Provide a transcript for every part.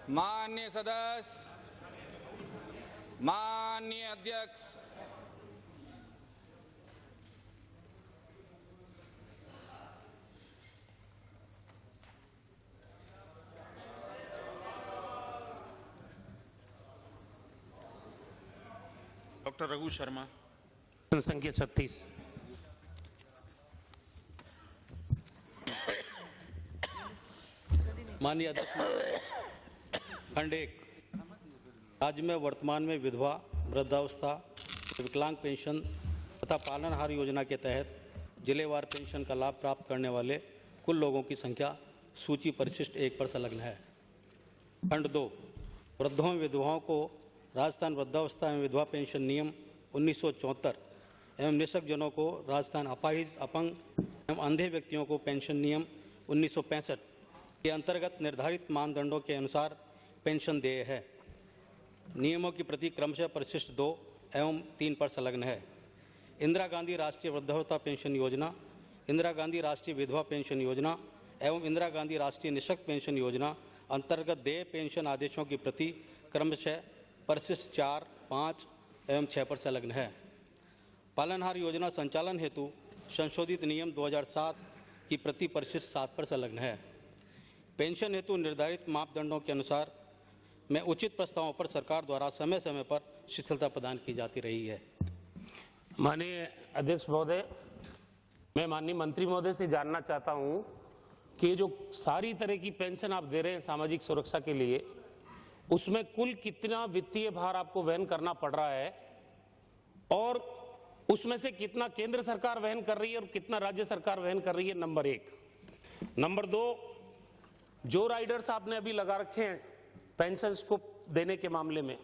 माननीय सदस्य, माननीय अध्यक्ष, डॉक्टर रघु शर्मा। संख्या 36। माननीय अध्यक्ष, खंड 1, राज्य में वर्तमान में विधवा, वृद्धावस्था, विकलांग पेंशन तथा पालनहार योजना के तहत जिलेवार पेंशन का लाभ प्राप्त करने वाले कुल लोगों की संख्या सूची परिशिष्ट 1 पर संलग्न है। खंड 2, वृद्धों एवं विधवाओं को राजस्थान वृद्धावस्था एवं विधवा पेंशन नियम 1974 एवं निःशक्त जनों को राजस्थान अपाहिज, अपंग एवं अंधे व्यक्तियों को पेंशन नियम 1965 के अंतर्गत निर्धारित मानदंडों के अनुसार पेंशन देय है। नियमों की प्रति क्रमशः परिशिष्ट 2 एवं 3 पर संलग्न है। इंदिरा गांधी राष्ट्रीय वृद्धावस्था पेंशन योजना, इंदिरा गांधी राष्ट्रीय विधवा पेंशन योजना एवं इंदिरा गांधी राष्ट्रीय निःशक्त पेंशन योजना अंतर्गत देय पेंशन आदेशों की प्रति क्रमशः परिशिष्ट 4, 5 एवं 6 पर संलग्न है। पालनहार योजना संचालन हेतु संशोधित नियम 2007 की प्रति परिशिष्ट 7 पर संलग्न है। पेंशन हेतु निर्धारित मापदंडों के अनुसार में उचित प्रस्तावों पर सरकार द्वारा समय समय पर शिथिलता प्रदान की जाती रही है। माननीय अध्यक्ष महोदय, मैं माननीय मंत्री महोदय से जानना चाहता हूं कि जो सारी तरह की पेंशन आप दे रहे हैं सामाजिक सुरक्षा के लिए, उसमें कुल कितना वित्तीय भार आपको वहन करना पड़ रहा है और उसमें से कितना केंद्र सरकार वहन कर रही है और कितना राज्य सरकार वहन कर रही है, नंबर 1। नंबर 2, जो राइडर्स आपने अभी लगा रखे हैं पेंशन्स को देने के मामले में,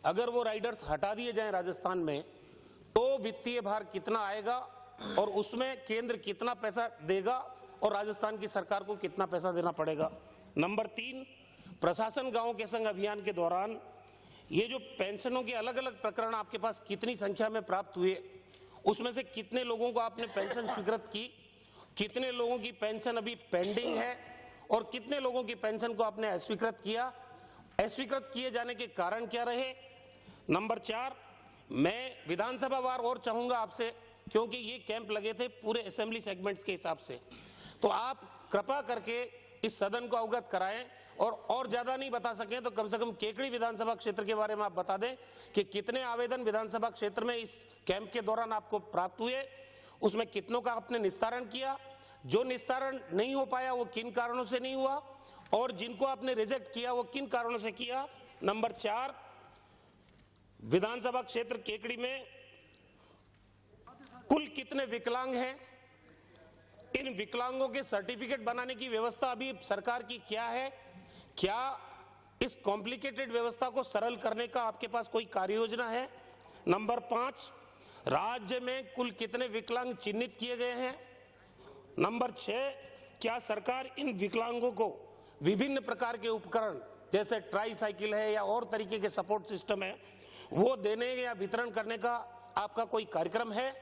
अगर वो राइडर्स हटा दिए जाएं राजस्थान में तो वित्तीय भार कितना आएगा और उसमें केंद्र कितना पैसा देगा और राजस्थान की सरकार को कितना पैसा देना पड़ेगा। नंबर 3, प्रशासन गांव के संग अभियान के दौरान ये जो पेंशनों के अलग अलग प्रकरण आपके पास कितनी संख्या में प्राप्त हुए, उसमें से कितने लोगों को आपने पेंशन स्वीकृत की, कितने लोगों की पेंशन अभी पेंडिंग है और कितने लोगों की पेंशन को आपने अस्वीकृत किया, अस्वीकृत किए जाने के कारण क्या रहे। नंबर 4, मैं विधानसभा वार और चाहूंगा आपसे, क्योंकि ये कैंप लगे थे पूरे असेंबली सेगमेंट्स के हिसाब से, तो आप कृपा करके इस सदन को अवगत कराएं और ज्यादा नहीं बता सकें तो कम से कम केकड़ी विधानसभा क्षेत्र के बारे में आप बता दें कि कितने आवेदन विधानसभा क्षेत्र में इस कैंप के दौरान आपको प्राप्त हुए, उसमें कितनों का आपने निस्तारण किया, जो निस्तारण नहीं हो पाया वो किन कारणों से नहीं हुआ और जिनको आपने रिजेक्ट किया वो किन कारणों से किया। नंबर 4, विधानसभा क्षेत्र केकड़ी में कुल कितने विकलांग हैं, इन विकलांगों के सर्टिफिकेट बनाने की व्यवस्था अभी सरकार की क्या है, क्या इस कॉम्प्लिकेटेड व्यवस्था को सरल करने का आपके पास कोई कार्य योजना है। नंबर 5, राज्य में कुल कितने विकलांग चिन्हित किए गए हैं। नंबर 6, क्या सरकार इन विकलांगों को विभिन्न प्रकार के उपकरण जैसे ट्राईसाइकिल है या और तरीके के सपोर्ट सिस्टम है वो देने या वितरण करने का आपका कोई कार्यक्रम है।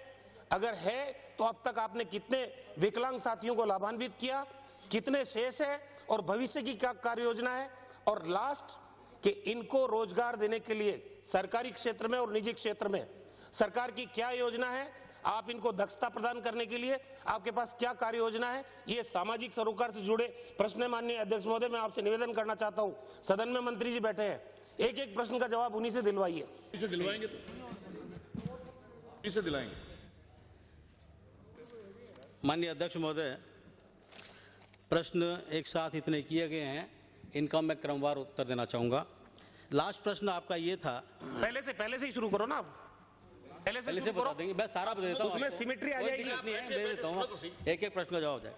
अगर है तो अब तक आपने कितने विकलांग साथियों को लाभान्वित किया, कितने शेष है और भविष्य की क्या कार्य योजना है। और लास्ट, कि इनको रोजगार देने के लिए सरकारी क्षेत्र में और निजी क्षेत्र में सरकार की क्या योजना है, आप इनको दक्षता प्रदान करने के लिए आपके पास क्या कार्य योजना है। ये सामाजिक सरोकार से जुड़े प्रश्न है। माननीय अध्यक्ष महोदय, मैं आपसे निवेदन करना चाहता हूं, सदन में मंत्री जी बैठे हैं, एक एक प्रश्न का जवाब उन्हीं से दिलवाइए। इसे दिलवाएंगे तो इसे दिलाएंगे। माननीय अध्यक्ष महोदय, प्रश्न एक साथ इतने किए गए हैं, इनका मैं क्रमवार उत्तर देना चाहूंगा। लास्ट प्रश्न आपका ये था, पहले से ही शुरू करो ना, आप पहले से बता देंगे, मैं सारा बता देता हूं, उसमें सिमेट्री आ जाएगी। नहीं है, दे देता हूं, एक एक प्रश्न का जवाब जाए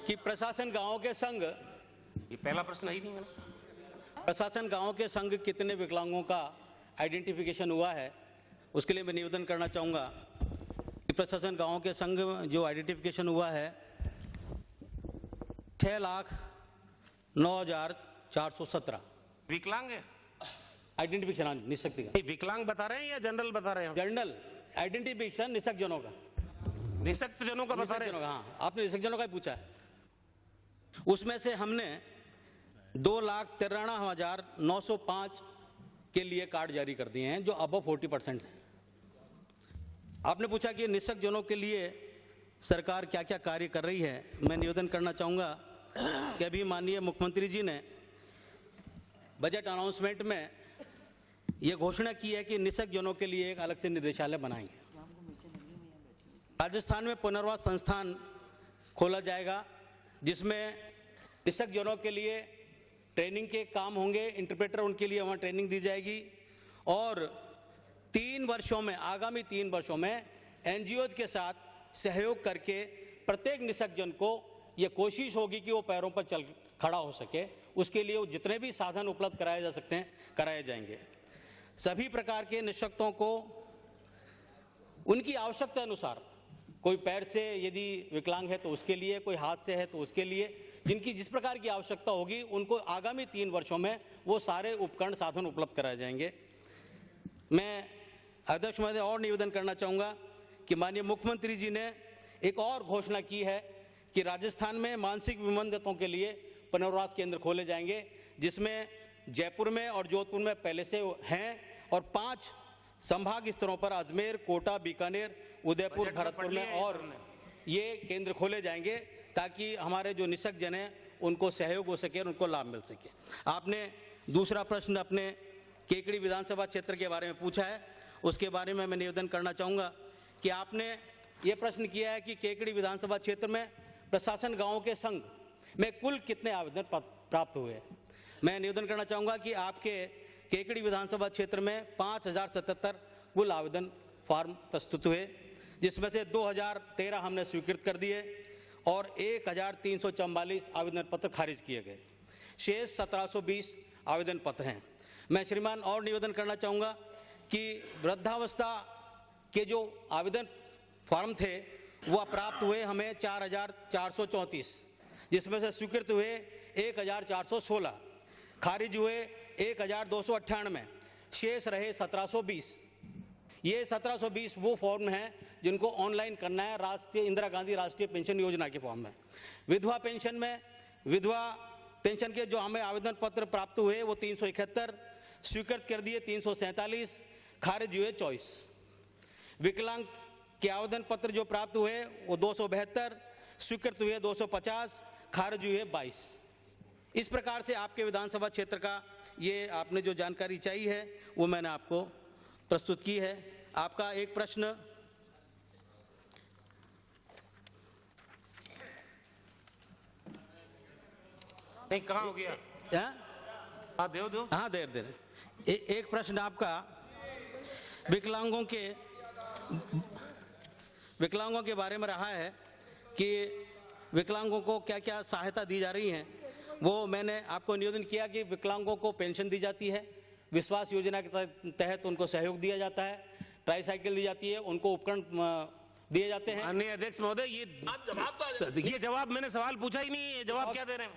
कि प्रशासन गांवों के संघ, ये पहला प्रश्न ही नहीं है। प्रशासन गांवों के संघ कितने विकलांगों का आइडेंटिफिकेशन हुआ है, उसके लिए मैं निवेदन करना चाहूंगा कि प्रशासन गांवों के संघ जो आइडेंटिफिकेशन हुआ है 6,09,417 विकलांग है। आइडेंटिफिकेशन निःशक्त का। विकलांग बता रहे हैं या जनरल बता रहे हैं? जनरल आइडेंटिफिकेशन निःशक्त जनों का, निःशक्त जनों का बता रहे हैं। हाँ, आपने निःशक्त जनों का ही पूछा है। उसमें से हमने 2,93,905 के लिए कार्ड जारी कर दिए हैं, जो अबव 40% हैं। आपने पूछा कि निःशक्त जनों के लिए सरकार क्या क्या कार्य कर रही है। मैं निवेदन करना चाहूँगा कि अभी माननीय मुख्यमंत्री जी ने बजट अनाउंसमेंट में ये घोषणा की है कि निःशक्त जनों के लिए एक अलग से निदेशालय बनाएंगे। राजस्थान में पुनर्वास संस्थान खोला जाएगा, जिसमें निःशक्त जनों के लिए ट्रेनिंग के काम होंगे, इंटरप्रेटर उनके लिए वहाँ ट्रेनिंग दी जाएगी। और 3 वर्षों में, आगामी 3 वर्षों में एनजीओ के साथ सहयोग करके प्रत्येक निःशक्त जन को ये कोशिश होगी कि वो पैरों पर चल खड़ा हो सके। उसके लिए जितने भी साधन उपलब्ध कराए जा सकते हैं कराए जाएंगे। सभी प्रकार के निःशक्तों को उनकी आवश्यकता अनुसार, कोई पैर से यदि विकलांग है तो उसके लिए, कोई हाथ से है तो उसके लिए, जिनकी जिस प्रकार की आवश्यकता होगी उनको आगामी 3 वर्षों में वो सारे उपकरण साधन उपलब्ध कराए जाएंगे। मैं अध्यक्ष महोदय और निवेदन करना चाहूँगा कि माननीय मुख्यमंत्री जी ने एक और घोषणा की है कि राजस्थान में मानसिक विमंदितों के लिए पुनर्वास केंद्र खोले जाएंगे, जिसमें जयपुर में और जोधपुर में पहले से हैं, और 5 संभाग स्तरों पर अजमेर, कोटा, बीकानेर, उदयपुर, भरतपुर में और ये केंद्र खोले जाएंगे, ताकि हमारे जो निःशक्त जन हैं उनको सहयोग हो सके और उनको लाभ मिल सके। आपने दूसरा प्रश्न अपने केकड़ी विधानसभा क्षेत्र के बारे में पूछा है, उसके बारे में मैं निवेदन करना चाहूँगा कि आपने ये प्रश्न किया है कि केकड़ी विधानसभा क्षेत्र में प्रशासन गाँव के संघ में कुल कितने आवेदन प्राप्त हुए हैं। मैं निवेदन करना चाहूँगा कि आपके केकड़ी विधानसभा क्षेत्र में 5,077 कुल आवेदन फॉर्म प्रस्तुत हुए, जिसमें से 2,013 हमने स्वीकृत कर दिए और 1,344 आवेदन पत्र खारिज किए गए। शेष 1,720 आवेदन पत्र हैं। मैं श्रीमान और निवेदन करना चाहूँगा कि वृद्धावस्था के जो आवेदन फॉर्म थे वह प्राप्त हुए हमें 4,434, जिसमें से स्वीकृत हुए 1,416, खारिज हुए 1,298, शेष रहे 1,720। ये 1,720 वो फॉर्म हैं जिनको ऑनलाइन करना है राष्ट्रीय इंदिरा गांधी राष्ट्रीय पेंशन योजना के फॉर्म में। विधवा पेंशन में, विधवा पेंशन के जो हमें आवेदन पत्र प्राप्त हुए वो 371, स्वीकृत कर दिए 347, खारिज हुए 24। विकलांग के आवेदन पत्र जो प्राप्त हुए वो 272, स्वीकृत हुए 250, खारिज हुए 22। इस प्रकार से आपके विधानसभा क्षेत्र का ये आपने जो जानकारी चाहिए है वो मैंने आपको प्रस्तुत की है। आपका एक प्रश्न नहीं, कहाँ हो गया? हाँ, दो। हाँ, दे रहे। एक प्रश्न आपका विकलांगों के बारे में रहा है कि विकलांगों को क्या क्या सहायता दी जा रही है। वो मैंने आपको निवेदन किया कि विकलांगों को पेंशन दी जाती है, विश्वास योजना के तहत उनको सहयोग दिया जाता है, ट्राईसाइकिल दी जाती है, उनको उपकरण दिए जाते हैं। माननीय अध्यक्ष महोदय, ये जवाब मैंने सवाल पूछा ही नहीं, ये जवाब क्या दे रहे हैं?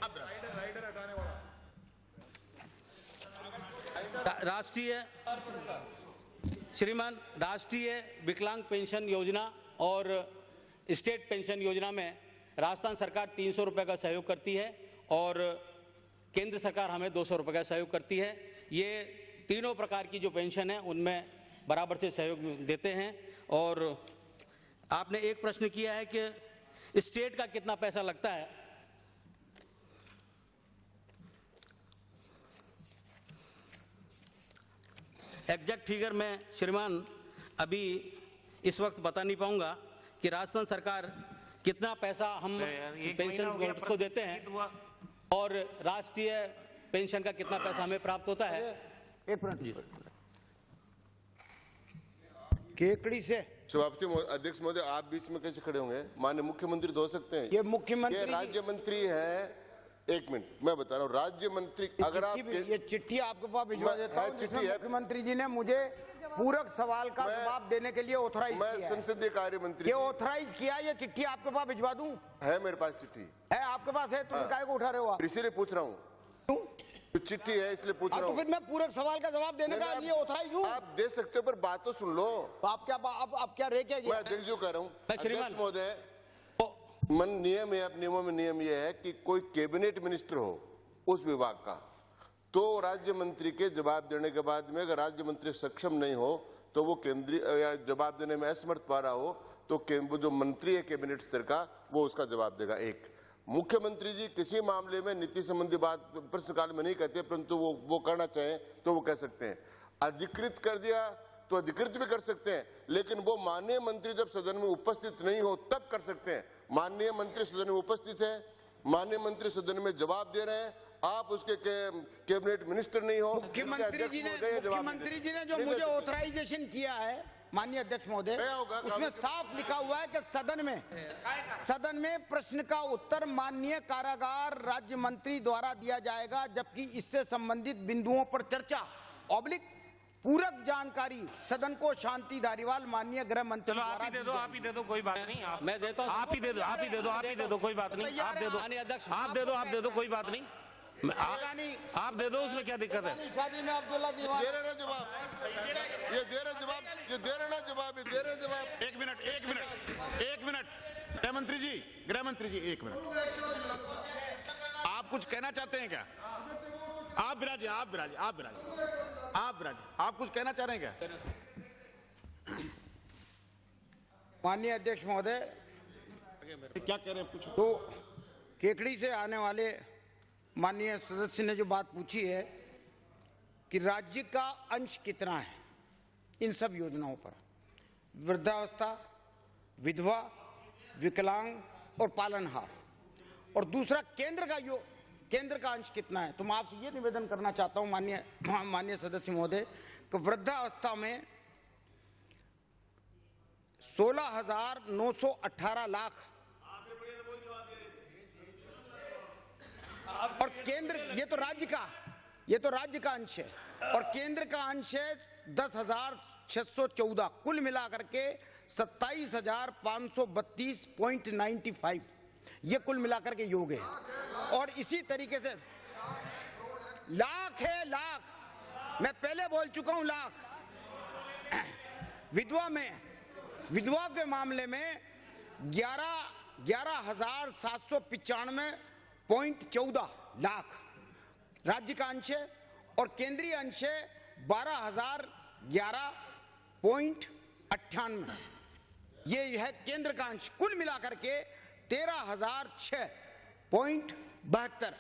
राष्ट्रीय विकलांग पेंशन योजना और स्टेट पेंशन योजना में राजस्थान सरकार 300 रुपये का सहयोग करती है और केंद्र सरकार हमें 200 रुपये का सहयोग करती है। ये तीनों प्रकार की जो पेंशन है उनमें बराबर से सहयोग देते हैं। और आपने एक प्रश्न किया है कि स्टेट का कितना पैसा लगता है। एग्जैक्ट फिगर मैं श्रीमान अभी इस वक्त बता नहीं पाऊंगा कि राजस्थान सरकार कितना पैसा हम पेंशन को देते हैं और राष्ट्रीय पेंशन का कितना पैसा हमें प्राप्त होता है। एक मिनट जी, केकड़ी से सभापति अध्यक्ष महोदय, आप बीच में कैसे खड़े होंगे? माननीय मुख्यमंत्री तो हो सकते हैं। ये मुख्यमंत्री, ये राज्य मंत्री है। एक मिनट, मैं बता रहा हूँ, राज्य मंत्री अगर आप ये चिट्ठी आपके पास भिजवा देता हूँ, चिट्ठी है। मुख्यमंत्री जी ने मुझे पूरक सवाल का जवाब देने के लिए ऑथराइज किया है। मैं संसदीय कार्य मंत्री, ये ऑथराइज किया, ये चिट्ठी आपके पास भिजवा दूं? है मेरे पास चिट्ठी है, आपके पास है, तुम काहे को उठा रहे हो आप? इसीलिए पूछ रहा हूँ, तो चिट्ठी है इसलिए पूछ रहा तो हूँ। फिर मैं पूरक सवाल का जवाब देने का लिए ऑथराइज हूँ। आप दे सकते हो पर बात तो सुन लो। आप क्या रे क्या मैं अध्यक्ष जी कह रहा हूँ। अध्यक्ष महोदय, तो नियम है, नियमों में नियम यह है कि कोई कैबिनेट मिनिस्टर हो उस विभाग का, तो राज्य मंत्री के जवाब देने के बाद में अगर राज्य मंत्री सक्षम नहीं हो तो वो केंद्रीय या जवाब देने में असमर्थ पा रहा हो तो वो जो मंत्री है कैबिनेट स्तर का वो उसका जवाब देगा। एक, मुख्यमंत्री जी किसी मामले में नीति संबंधी बात प्रश्नकाल में नहीं कहते, परंतु वो करना चाहें तो वो कह सकते हैं। अधिकृत कर दिया तो अधिकृत भी कर सकते हैं, लेकिन वो माननीय मंत्री जब सदन में उपस्थित नहीं हो तब कर सकते हैं। माननीय मंत्री सदन में उपस्थित है, माननीय मंत्री सदन में जवाब दे रहे हैं, आप उसके कैबिनेट मिनिस्टर नहीं हो, मुख्यमंत्री जी ने जो मुझे ऑथराइजेशन किया है माननीय अध्यक्ष महोदय, उसमें साफ लिखा हुआ है कि सदन में प्रश्न का उत्तर माननीय कारागार राज्य मंत्री द्वारा दिया जाएगा, जबकि इससे संबंधित बिंदुओं पर चर्चा ऑब्लिक पूरक जानकारी सदन को शांति धारीवाल माननीय गृह मंत्री। चलो आप ही दे दो कोई बात नहीं, मैं देता हूं। आप ही दे दो कोई बात नहीं, आप दे दो कोई बात नहीं, आप दे दो, उसमें क्या दिक्कत है? शादी में अब्दुल्ला दीवान दे रहे ना जवाब, ये दे रहे जवाब। एक मिनट गृह मंत्री जी एक मिनट, आप कुछ कहना चाहते हैं क्या? आप विराजिए, आप कुछ कहना चाह रहे हैं क्या? माननीय अध्यक्ष महोदय, क्या कह रहे हैं पूछो। तो केकड़ी से आने वाले माननीय सदस्य ने जो बात पूछी है कि राज्य का अंश कितना है इन सब योजनाओं पर, वृद्धावस्था, विधवा, विकलांग और पालनहार, और दूसरा केंद्र का अंश कितना है, तो मैं आपसे ये निवेदन करना चाहता हूं माननीय सदस्य महोदय कि वृद्धावस्था में 16,918 लाख और केंद्र, ये तो राज्य का अंश है, और केंद्र का अंश है 10,614, कुल मिलाकर के 27,532.95, ये कुल मिलाकर के योग है। और इसी तरीके से लाख है, मैं पहले बोल चुका हूं लाख। विधवा के मामले में 11,795.14 लाख राज्य का अंश है, और केंद्रीय अंश है 12,011.98, ये है केंद्र का अंश। कुल मिलाकर के 13,006.72,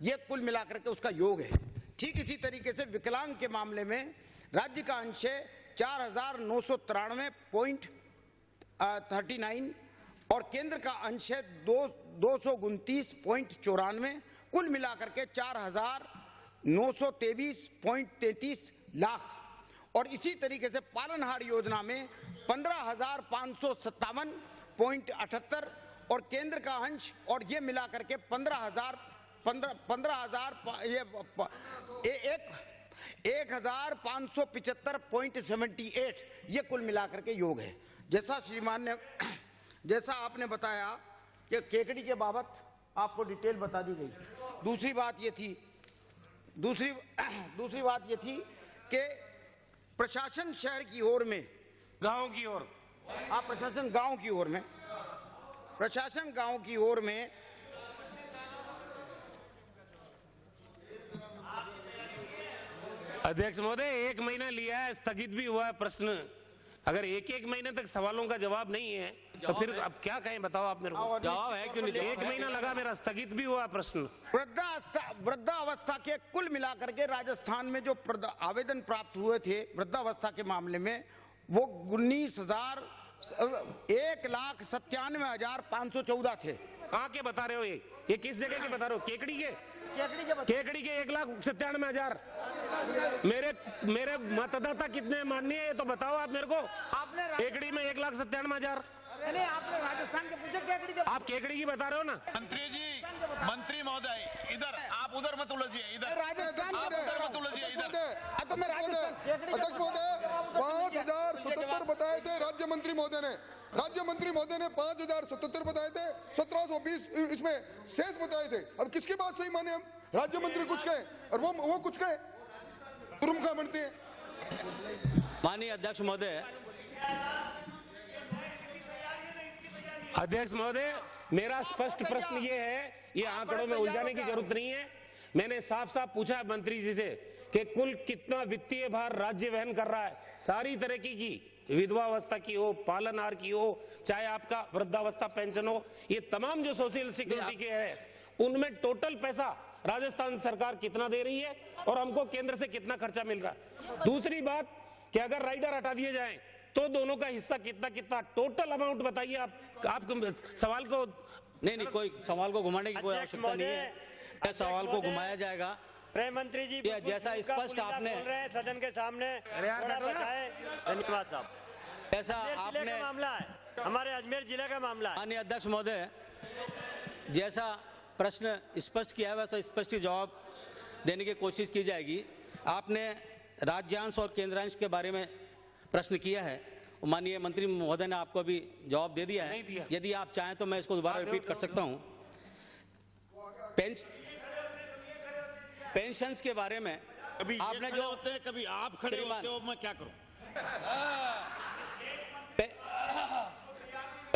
ये कुल मिलाकर के उसका योग है। ठीक इसी तरीके से विकलांग के मामले में राज्य का अंश है 4,993.39 और केंद्र का अंश है 229.94, कुल मिलाकर के 4,923.33 लाख। और इसी तरीके से पालनहार योजना में 15,557.78 और केंद्र का अंश, और ये मिलाकर के 1,575.78, ये कुल मिलाकर के योग है। जैसा आपने बताया कि केकड़ी के बाबत आपको डिटेल बता दी गई। दूसरी बात ये थी कि प्रशासन शहर की ओर में, गांव की ओर, प्रशासन गांव की ओर में अध्यक्ष महोदय 1 महीना लिया है, स्थगित भी हुआ है प्रश्न। अगर एक महीने तक सवालों का जवाब नहीं है तो फिर अब क्या कहें, बताओ आप मेरे को। जवाब है क्यों नहीं? 1 महीना लगा मेरा, स्थगित भी हुआ प्रश्न। वृद्धावस्था के कुल मिलाकर के राजस्थान में जो आवेदन प्राप्त हुए थे वृद्धावस्था के मामले में, वो 1,97,514 थे। कहाँ के बता रहे हो? ये किस जगह के बता रहे हो? केकड़ी के 1,97,000। मेरे मतदाता कितने हैं माननीय, ये तो बताओ आप मेरे को। केकड़ी में 1,97,000। आपने राजस्थान के पूछे केकड़ी के, आप केकड़ी की बता रहे हो ना? मंत्री महोदय इधर, आप उधर मत उलझिए, इधर राजस्थान आप उधर मत उलझिए, इधर। तो मैं राजस्थान अध्यक्ष महोदय 5,077 बताए थे राज्य मंत्री महोदय ने 5,077 बताए थे, 1,720 इसमें शेष बताए थे। अब किसकी बात सही माने हम? राज्य मंत्री कुछ कहे और वो कुछ कहे, तुरुमखा बनते हैं। माननीय अध्यक्ष महोदय, मेरा स्पष्ट प्रश्न ये है, ये आंकड़ों में उलझाने की जरूरत नहीं है। मैंने साफ साफ पूछा है मंत्री जी से कि कुल कितना वित्तीय भार राज्य वहन कर रहा है, सारी तरह की विधवावस्था की हो, पालनहार की हो, चाहे आपका वृद्धावस्था पेंशन हो, ये तमाम जो सोशल सिक्योरिटी के है उनमें टोटल पैसा राजस्थान सरकार कितना दे रही है और हमको केंद्र से कितना खर्चा मिल रहा है। दूसरी बात कि अगर राइडर हटा दिए जाएं तो दोनों का हिस्सा कितना कितना टोटल अमाउंट बताइए आप सवाल को नहीं, कोई सवाल को घुमाने की कोई आवश्यकता नहीं है। क्या सवाल को घुमाया जाएगा? गृह मंत्री जी जैसा स्पष्ट आपने बोल रहे हैं सदन के सामने, थोड़ा बचाएं। धन्यवाद साहब। ऐसा आपने का मामला है, हमारे अजमेर जिले का मामला है। माननीय अध्यक्ष महोदय, जैसा प्रश्न स्पष्ट किया है वैसा स्पष्ट जवाब देने की कोशिश की जाएगी। आपने राज्यांश और केंद्रांश के बारे में प्रश्न किया है, माननीय मंत्री महोदय ने आपको अभी जवाब दे दिया है। यदि आप चाहें तो मैं इसको दोबारा रिपीट कर सकता हूं। पेंशन्स के बारे में कभी आपने जो होते हैं, कभी आप खड़े होते हो, मैं क्या करूं?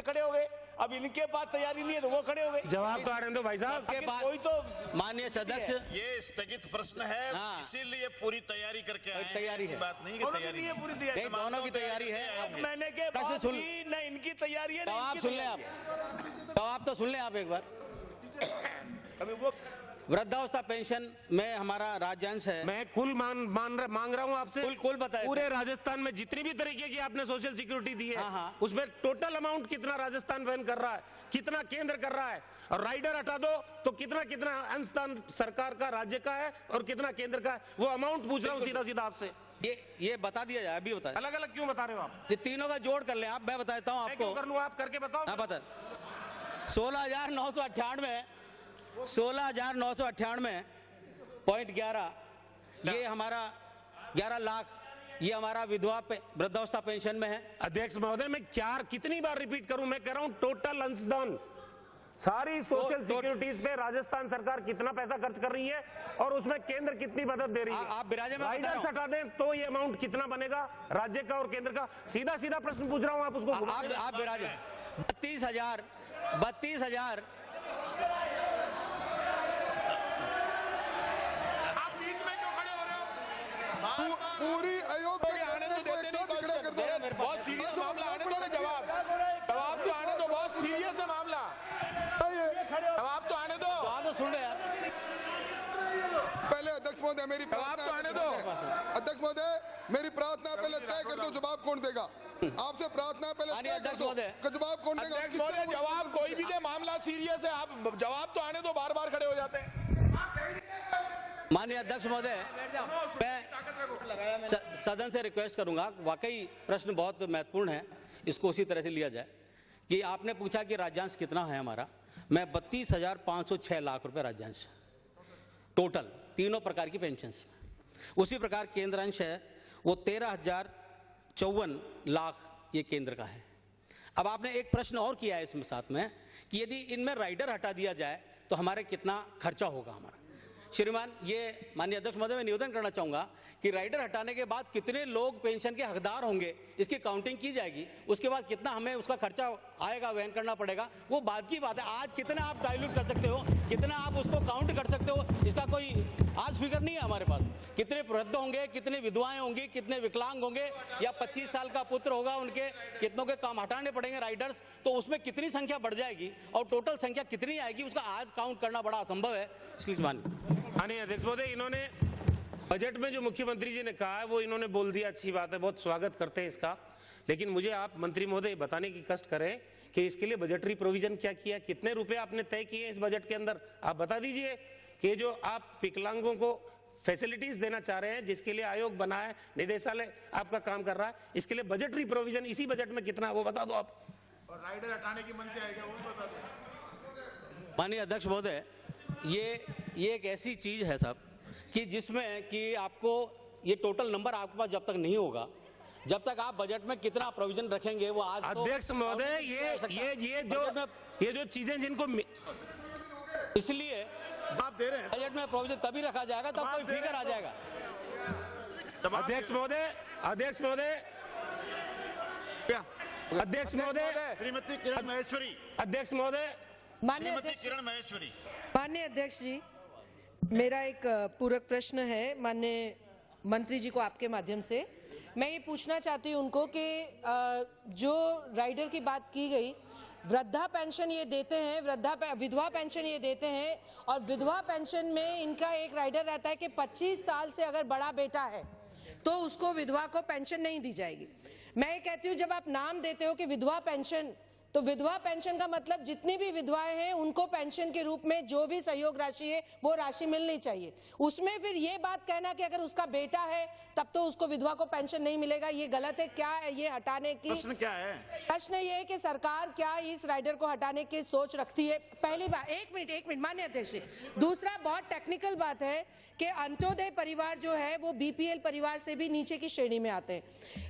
खड़े हो गए, अब इनके पास तैयारी नहीं है तो वो खड़े हो गए। जवाब तो आने दो भाई साहब। के बाद कोई तो माननीय सदस्य, ये स्थगित प्रश्न है, हाँ। इसीलिए पूरी तैयारी करके आए हैं। तैयारी ऐसी है। बात नहीं कि दोनों की तैयारी नहीं है पूरी तैयारी। नहीं, दोनों की तैयारी है। महीने के प्रश्न बाद सुन, भी न इनकी तैयारी है, न जवाब इनकी सुन लें आप, तैयारी जवाब तो सुन लें आप एक बार। है। अभी वो वृद्धावस्था पेंशन में हमारा राज्यांश है। मैं कुल मांग रहा हूं आपसे, कुल बताएं। पूरे राजस्थान में जितनी भी तरीके की आपने सोशल सिक्योरिटी दी है, हाँ। उसमें टोटल अमाउंट कितना राजस्थान वहन कर रहा है, कितना केंद्र कर रहा है, और राइडर हटा दो तो कितना कितना अंशदान सरकार का, राज्य का है और कितना केंद्र का है, वो अमाउंट पूछ रहा हूँ सीधा सीधा आपसे। ये बता दिया जाए, अभी बताए। अलग अलग क्यों बता रहे हो आप? ये तीनों का जोड़ कर लें आप, मैं बता देता हूँ मैं क्यों आपको। कर लूं, आप करके बताओ। हाँ बता। 16,998.11 ये हमारा 11 लाख ये हमारा विधवा वृद्धावस्था पेंशन में है। अध्यक्ष महोदय, मैं कितनी बार रिपीट करूं, मैं कह रहा हूं टोटल अंशदान सारी सोशल सिक्योरिटीज पे राजस्थान सरकार कितना पैसा खर्च कर रही है और उसमें केंद्र कितनी मदद दे रही है। आप विराजे में राइडर्स हटा दें तो ये अमाउंट कितना बनेगा राज्य का और केंद्र का? सीधा सीधा प्रश्न पूछ रहा हूं, आप उसको आप विराजे। 32,000 आप बीच में क्यों खड़े हो रहे हो? पूरी आयोग के आने तो देते नहीं, खड़ा कर दो। बहुत सीरियस मामला, आने दो ना जवाब तो आने दो, बहुत सीरियस है मामला, जवाब तो आने दो। तो सुन रहे हैं। पहले अध्यक्ष महोदय मेरी प्रार्थना तो आने दो। अध्यक्ष महोदय मेरी प्रार्थना है, पहले तय कर दो जवाब कौन देगा। आपसे प्रार्थना है, पहले तय कर अध्यक्ष दो महोदय। कि जवाब कौन देगा। अध्यक्ष महोदय, जवाब कोई भी दे, मामला सीरियस है, आप जवाब तो आने दो, बार बार खड़े हो जाते हैं। माननीय अध्यक्ष महोदय, मैं सदन से रिक्वेस्ट करूंगा, वाकई प्रश्न बहुत महत्वपूर्ण है, इसको उसी तरह से लिया जाए कि आपने पूछा कि राज्यांश कितना है हमारा। मैं 32,506 लाख रुपए राज्यांश टोटल तीनों प्रकार की पेंशन्स। उसी प्रकार केंद्रांश है वो 13,054 लाख ये केंद्र का है। अब आपने एक प्रश्न और किया है इसमें साथ में कि यदि इनमें राइडर हटा दिया जाए तो हमारे कितना खर्चा होगा हमारा। श्रीमान, ये माननीय अध्यक्ष महोदय मैं निवेदन करना चाहूंगा कि राइडर हटाने के बाद कितने लोग पेंशन के हकदार होंगे इसकी काउंटिंग की जाएगी, उसके बाद कितना हमें उसका खर्चा आएगा वहन करना पड़ेगा, वो बाद की बात है। आज कितना आप डाइल्यूट कर सकते हो, कितना आप उसको काउंट कर सकते हो, इसका कोई आज फिगर नहीं है हमारे पास। कितने वृद्ध होंगे, कितने विधवाएं होंगी, कितने विकलांग होंगे, या 25 साल का पुत्र होगा, उनके कितनों के काम हटाने पड़ेंगे राइडर्स, तो उसमें कितनी संख्या बढ़ जाएगी और टोटल संख्या कितनी आएगी उसका आज काउंट करना बड़ा असंभव है। इसलिए माननीय अध्यक्ष महोदय, इन्होंने बजट में जो मुख्यमंत्री जी ने कहा है वो इन्होंने बोल दिया, अच्छी बात है, बहुत स्वागत करते हैं इसका। लेकिन मुझे आप मंत्री महोदय बताने की कष्ट करें कि इसके लिए बजटरी प्रोविजन क्या किया, कितने रुपए आपने तय किए इस बजट के अंदर, आप बता दीजिए कि जो आप विकलांगों को फैसिलिटीज देना चाह रहे हैं, जिसके लिए आयोग बना है, निदेशालय आपका काम कर रहा है, इसके लिए बजटरी प्रोविजन इसी बजट में कितना है वो बता दो आप। और राइडर हटाने की मन से आएगा वो बता दो। माननीय अध्यक्ष महोदय, ये एक ऐसी चीज है साहब कि जिसमें कि आपको ये टोटल नंबर आपके पास जब तक नहीं होगा, जब तक आप बजट में कितना प्रोविजन रखेंगे वो आज अध्यक्ष महोदय, ये जो चीजें जिनको इसलिए आप दे रहे हैं बजट में प्रोविजन तभी रखा जाएगा तब कोई फिगर आ जाएगा। अध्यक्ष महोदय, श्रीमती किरण महेश्वरी, अध्यक्ष महोदय, माननीय श्रीमती किरण महेश्वरी। माननीय अध्यक्ष जी, मेरा एक पूरक प्रश्न है माननीय मंत्री जी को आपके माध्यम से। मैं ये पूछना चाहती हूँ उनको कि जो राइडर की बात की गई, वृद्धा पेंशन ये देते हैं, विधवा पेंशन ये देते हैं, और विधवा पेंशन में इनका एक राइडर रहता है कि 25 साल से अगर बड़ा बेटा है तो उसको विधवा को पेंशन नहीं दी जाएगी। मैं ये कहती हूँ जब आप नाम देते हो कि विधवा पेंशन, तो विधवा पेंशन का मतलब जितनी भी विधवाएं हैं उनको पेंशन के रूप में जो भी सहयोग राशि है वो राशि मिलनी चाहिए। उसमें फिर ये बात कहना कि अगर उसका बेटा है तब तो उसको विधवा को पेंशन नहीं मिलेगा, ये गलत है। क्या है ये हटाने की? प्रश्न क्या है? प्रश्न ये है कि सरकार क्या इस राइडर को हटाने की सोच रखती है? पहली बात, एक मिनट माननीय अध्यक्ष। दूसरा बहुत टेक्निकल बात है कि अंत्योदय परिवार जो है वो बीपीएल परिवार से भी नीचे की श्रेणी में आते हैं।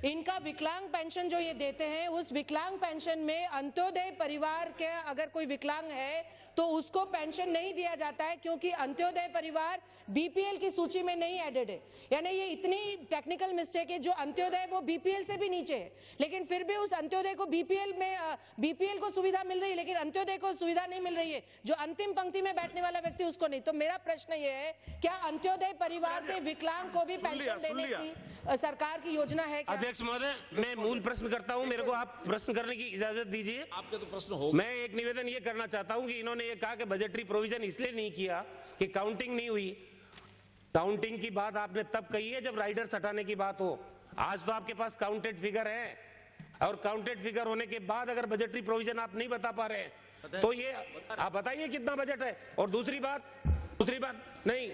इनका विकलांग पेंशन जो ये देते हैं, उस विकलांग पेंशन में अंत्योदय परिवार के अगर कोई विकलांग है तो उसको पेंशन नहीं दिया जाता है, क्योंकि अंत्योदय परिवार बीपीएल की सूची में नहीं एडेड है। यानी ये इतनी टेक्निकल मिस्टेक है, जो अंत्योदय वो बीपीएल से भी नीचे है, लेकिन फिर भी उस अंत्योदय को बीपीएल को सुविधा मिल रही है, लेकिन अंत्योदय को सुविधा नहीं मिल रही है। जो अंतिम पंक्ति में बैठने वाला व्यक्ति उसको नहीं। तो मेरा प्रश्न ये है, क्या अंत्योदय परिवार के विकलांग को भी पेंशन देने की सरकार की योजना है क्या? अध्यक्ष महोदय, मैं मूल प्रश्न करता हूं, मेरे को आप प्रश्न करने की इजाजत दीजिए। आपके तो प्रश्न हो। मैं एक निवेदन ये करना चाहता हूं कि इन्होंने ये कहा कि बजटरी प्रोविजन इसलिए नहीं किया कि काउंटिंग नहीं हुई। काउंटिंग की बात आपने तब कही है जब राइडर्स हटाने की बात हो। आज तो आपके पास काउंटेड फिगर है, और काउंटेड फिगर होने के बाद अगर बजटरी प्रोविजन आप नहीं बता पा रहे हैं तो ये आप बताइए कितना बजट है। और दूसरी बात नहीं,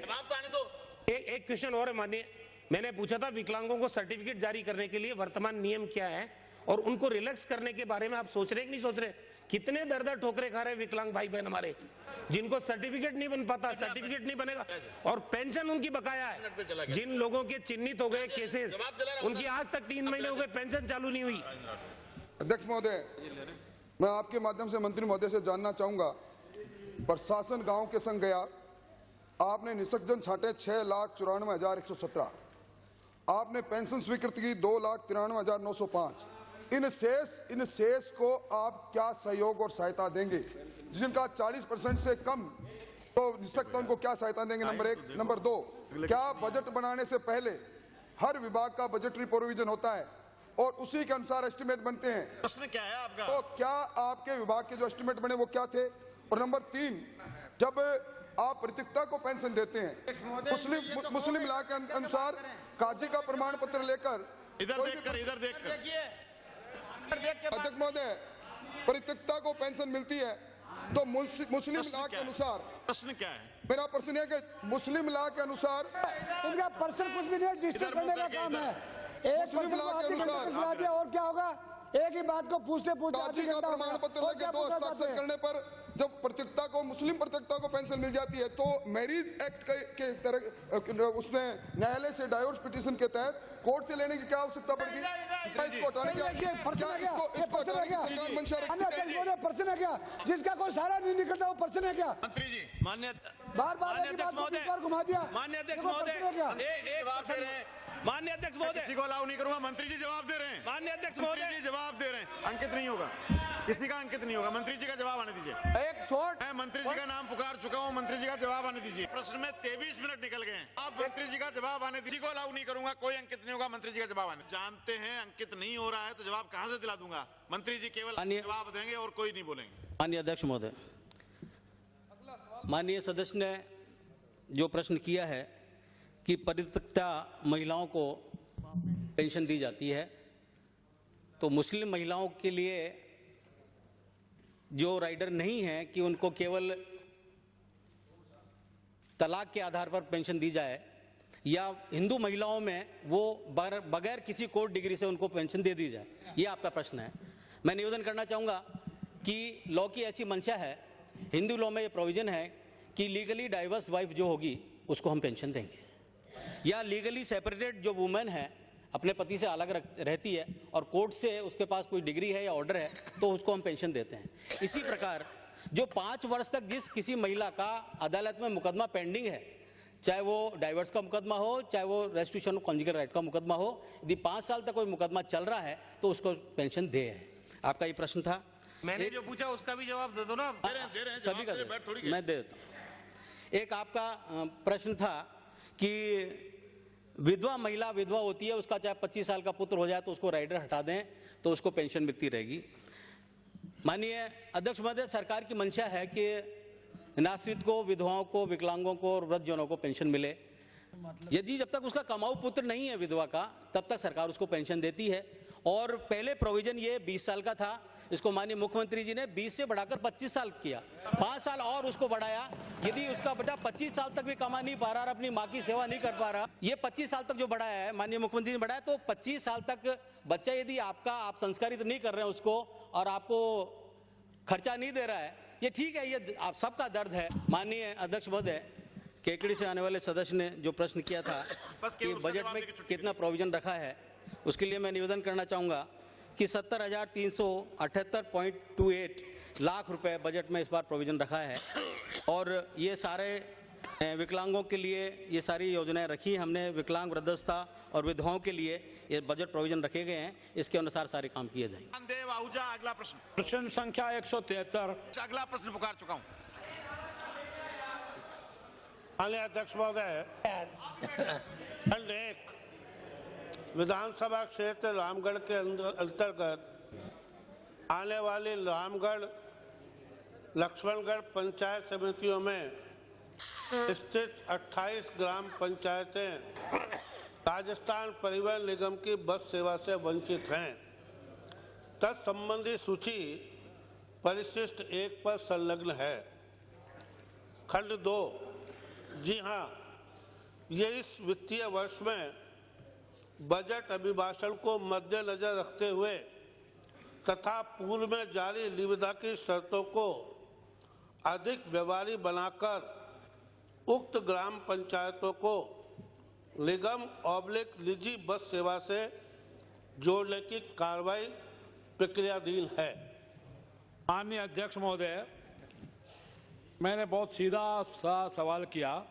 एक क्वेश्चन और है माननीय, मैंने पूछा था विकलांगों को सर्टिफिकेट जारी करने के लिए वर्तमान नियम क्या है और उनको रिलैक्स करने के बारे में आप सोच रहे हैं कि नहीं सोच रहे? कितने दर ठोकरे खा रहे विकलांग भाई बहन हमारे, जिनको सर्टिफिकेट नहीं बन पाता, सर्टिफिकेट नहीं बनेगा, और पेंशन उनकी बकाया है। जिन लोगों के चिन्हित हो गए केसेस, उनकी आज तक 3 महीने हो गए, पेंशन चालू नहीं हुई। अध्यक्ष महोदय, मैं आपके माध्यम से मंत्री महोदय से जानना चाहूंगा, प्रशासन गांव के संग गया, आपने निःशक्तजन छांटे 6,94,117, आपने पेंशन स्वीकृत की 2,93,905। इन शेष को आप क्या सहयोग और सहायता देंगे? जिनका 40% से कम तो निःशक्तजन को क्या सहायता देंगे? नंबर 1। नंबर 2, क्या बजट बनाने से पहले हर विभाग का बजटरी प्रोविजन होता है और उसी के अनुसार एस्टिमेट बनते हैं? प्रश्न क्या है आपका? तो क्या आपके विभाग के जो एस्टिमेट बने वो क्या थे? और नंबर 3, जब आप प्रतियोगिता को पेंशन देते हैं मुस्लिम ला के अनुसार काजी का प्रमाण पत्र लेकर, इधर देखकर अध्यक्ष महोदय, प्रतियोगिता को पेंशन मिलती है तो मुस्लिम ला के अनुसार। प्रश्न क्या है? मेरा प्रश्न है कि मुस्लिम ला के अनुसार इनका पर्सन कुछ भी नहीं डिस्टर्ब करने का काम है। एक मुस्लिम ला के अनुसार दिया और क्या होगा? एक ही बात को पूछते काजी का प्रमाण पत्र लेकर 2 हस्ताक्षर करने पर जब प्रतियोगिता को मुस्लिम प्रतियोगिता को पेंशन मिल जाती है, तो मैरिज एक्ट के तरह उसमें न्यायालय से डाइवोर्स पिटीशन के तहत कोर्ट से लेने की क्या आवश्यकता पड़ेगी? पर्सन है क्या जिसका कोई सारा नहीं निकलता, वो पर्सन है क्या? मंत्री जी, माननीय बार घुमा दिया। माननीय अध्यक्ष महोदय, माननीय अध्यक्ष महोदय, किसी को अलाउ नहीं करूंगा। मंत्री जी जवाब दे रहे हैं। माननीय अध्यक्ष मंत्री महोदय, जी जवाब दे रहे हैं। अंकित नहीं होगा, किसी का अंकित नहीं होगा। मंत्री जी का जवाब आने दीजिए। एक शॉर्ट, मैं मंत्री जी का नाम पुकार चुका हूं, मंत्री जी का जवाब आने दीजिए। प्रश्न में 23 मिनट निकल गए हैं। आप मंत्री जी का जवाब आने दीजिए। किसी को अलाउ नहीं करूंगा, कोई अंकित नहीं होगा। मंत्री जी का जवाब आने जानते हैं अंकित नहीं हो रहा है तो जवाब कहां से दिला दूंगा? मंत्री जी केवल जवाब देंगे और कोई नहीं बोलेंगे। माननीय अध्यक्ष महोदय, माननीय सदस्य ने जो प्रश्न किया है कि परित्यक्ता महिलाओं को पेंशन दी जाती है, तो मुस्लिम महिलाओं के लिए जो राइडर नहीं है कि उनको केवल तलाक के आधार पर पेंशन दी जाए, या हिंदू महिलाओं में वो बगैर किसी कोर्ट डिग्री से उनको पेंशन दे दी जाए, ये आपका प्रश्न है। मैं निवेदन करना चाहूँगा कि लॉ की ऐसी मंशा है, हिंदू लॉ में ये प्रोविजन है कि लीगली डाइवर्स्ड वाइफ जो होगी उसको हम पेंशन देंगे, या लीगली सेपरेटेड जो वुमेन है अपने पति से अलग रहती है और कोर्ट से उसके पास कोई डिग्री है या ऑर्डर है तो उसको हम पेंशन देते हैं। इसी प्रकार जो 5 वर्ष तक जिस किसी महिला का अदालत में मुकदमा पेंडिंग है, चाहे वो डाइवर्स का मुकदमा हो, चाहे वो रेस्टिट्यूशन ऑफ कॉन्जुगल राइट का मुकदमा हो, यदि 5 साल तक कोई मुकदमा चल रहा है तो उसको पेंशन दे है। आपका ये प्रश्न था। मैंने जो पूछा उसका भी जवाब दे दो ना। सभी का मैं दे देता हूँ। एक आपका प्रश्न था कि विधवा महिला विधवा होती है, उसका चाहे 25 साल का पुत्र हो जाए तो उसको राइडर हटा दें तो उसको पेंशन मिलती रहेगी। माननीय अध्यक्ष महोदय, सरकार की मंशा है कि निराश्रित को, विधवाओं को, विकलांगों को और वृद्धजनों को पेंशन मिले। यदि जब तक उसका कमाऊ पुत्र नहीं है विधवा का, तब तक सरकार उसको पेंशन देती है। और पहले प्रोविजन ये 20 साल का था, इसको माननीय मुख्यमंत्री जी ने 20 से बढ़ाकर 25 साल किया, 5 साल और उसको बढ़ाया। यदि उसका बेटा 25 साल तक भी कमा नहीं पा रहा और अपनी माँ की सेवा नहीं कर पा रहा, ये 25 साल तक जो बढ़ाया है माननीय मुख्यमंत्री ने बढ़ाया, तो 25 साल तक बच्चा यदि आप संस्कारित नहीं कर रहे हैं उसको और आपको खर्चा नहीं दे रहा है, ये ठीक है, ये आप सबका दर्द है। माननीय अध्यक्ष महोदय, केकड़ी से आने वाले सदस्य ने जो प्रश्न किया था कि बजट में कितना प्रोविजन रखा है, उसके लिए मैं निवेदन करना चाहूँगा कि 70,378.28 लाख रुपए बजट में इस बार प्रोविजन रखा है। और ये सारे विकलांगों के लिए ये सारी योजनाएं रखी हमने, विकलांग, वृद्धावस्था और विधवाओं के लिए ये बजट प्रोविजन रखे गए हैं, इसके अनुसार सारे काम किए जाएंगे। देव आहूजा, अगला प्रश्न। प्रश्न संख्या 173। अगला प्रश्न पुकार चुका हूँ। माननीय अध्यक्ष महोदय, खंड 1 विधानसभा क्षेत्र रामगढ़ के अंतर्गत आने वाली रामगढ़ लक्ष्मणगढ़ पंचायत समितियों में स्थित 28 ग्राम पंचायतें राजस्थान परिवहन निगम की बस सेवा से वंचित हैं। तत्संबंधी सूची परिशिष्ट 1 पर संलग्न है। खंड 2, जी हाँ, ये इस वित्तीय वर्ष में बजट अभिभाषण को मद्देनजर रखते हुए तथा पूर्व में जारी निविदा की शर्तों को अधिक व्यवहारी बनाकर उक्त ग्राम पंचायतों को निगम/निजी बस सेवा से जोड़ने की कार्रवाई प्रक्रियाधीन है। माननीय अध्यक्ष महोदय, मैंने बहुत सीधा सा सवाल किया।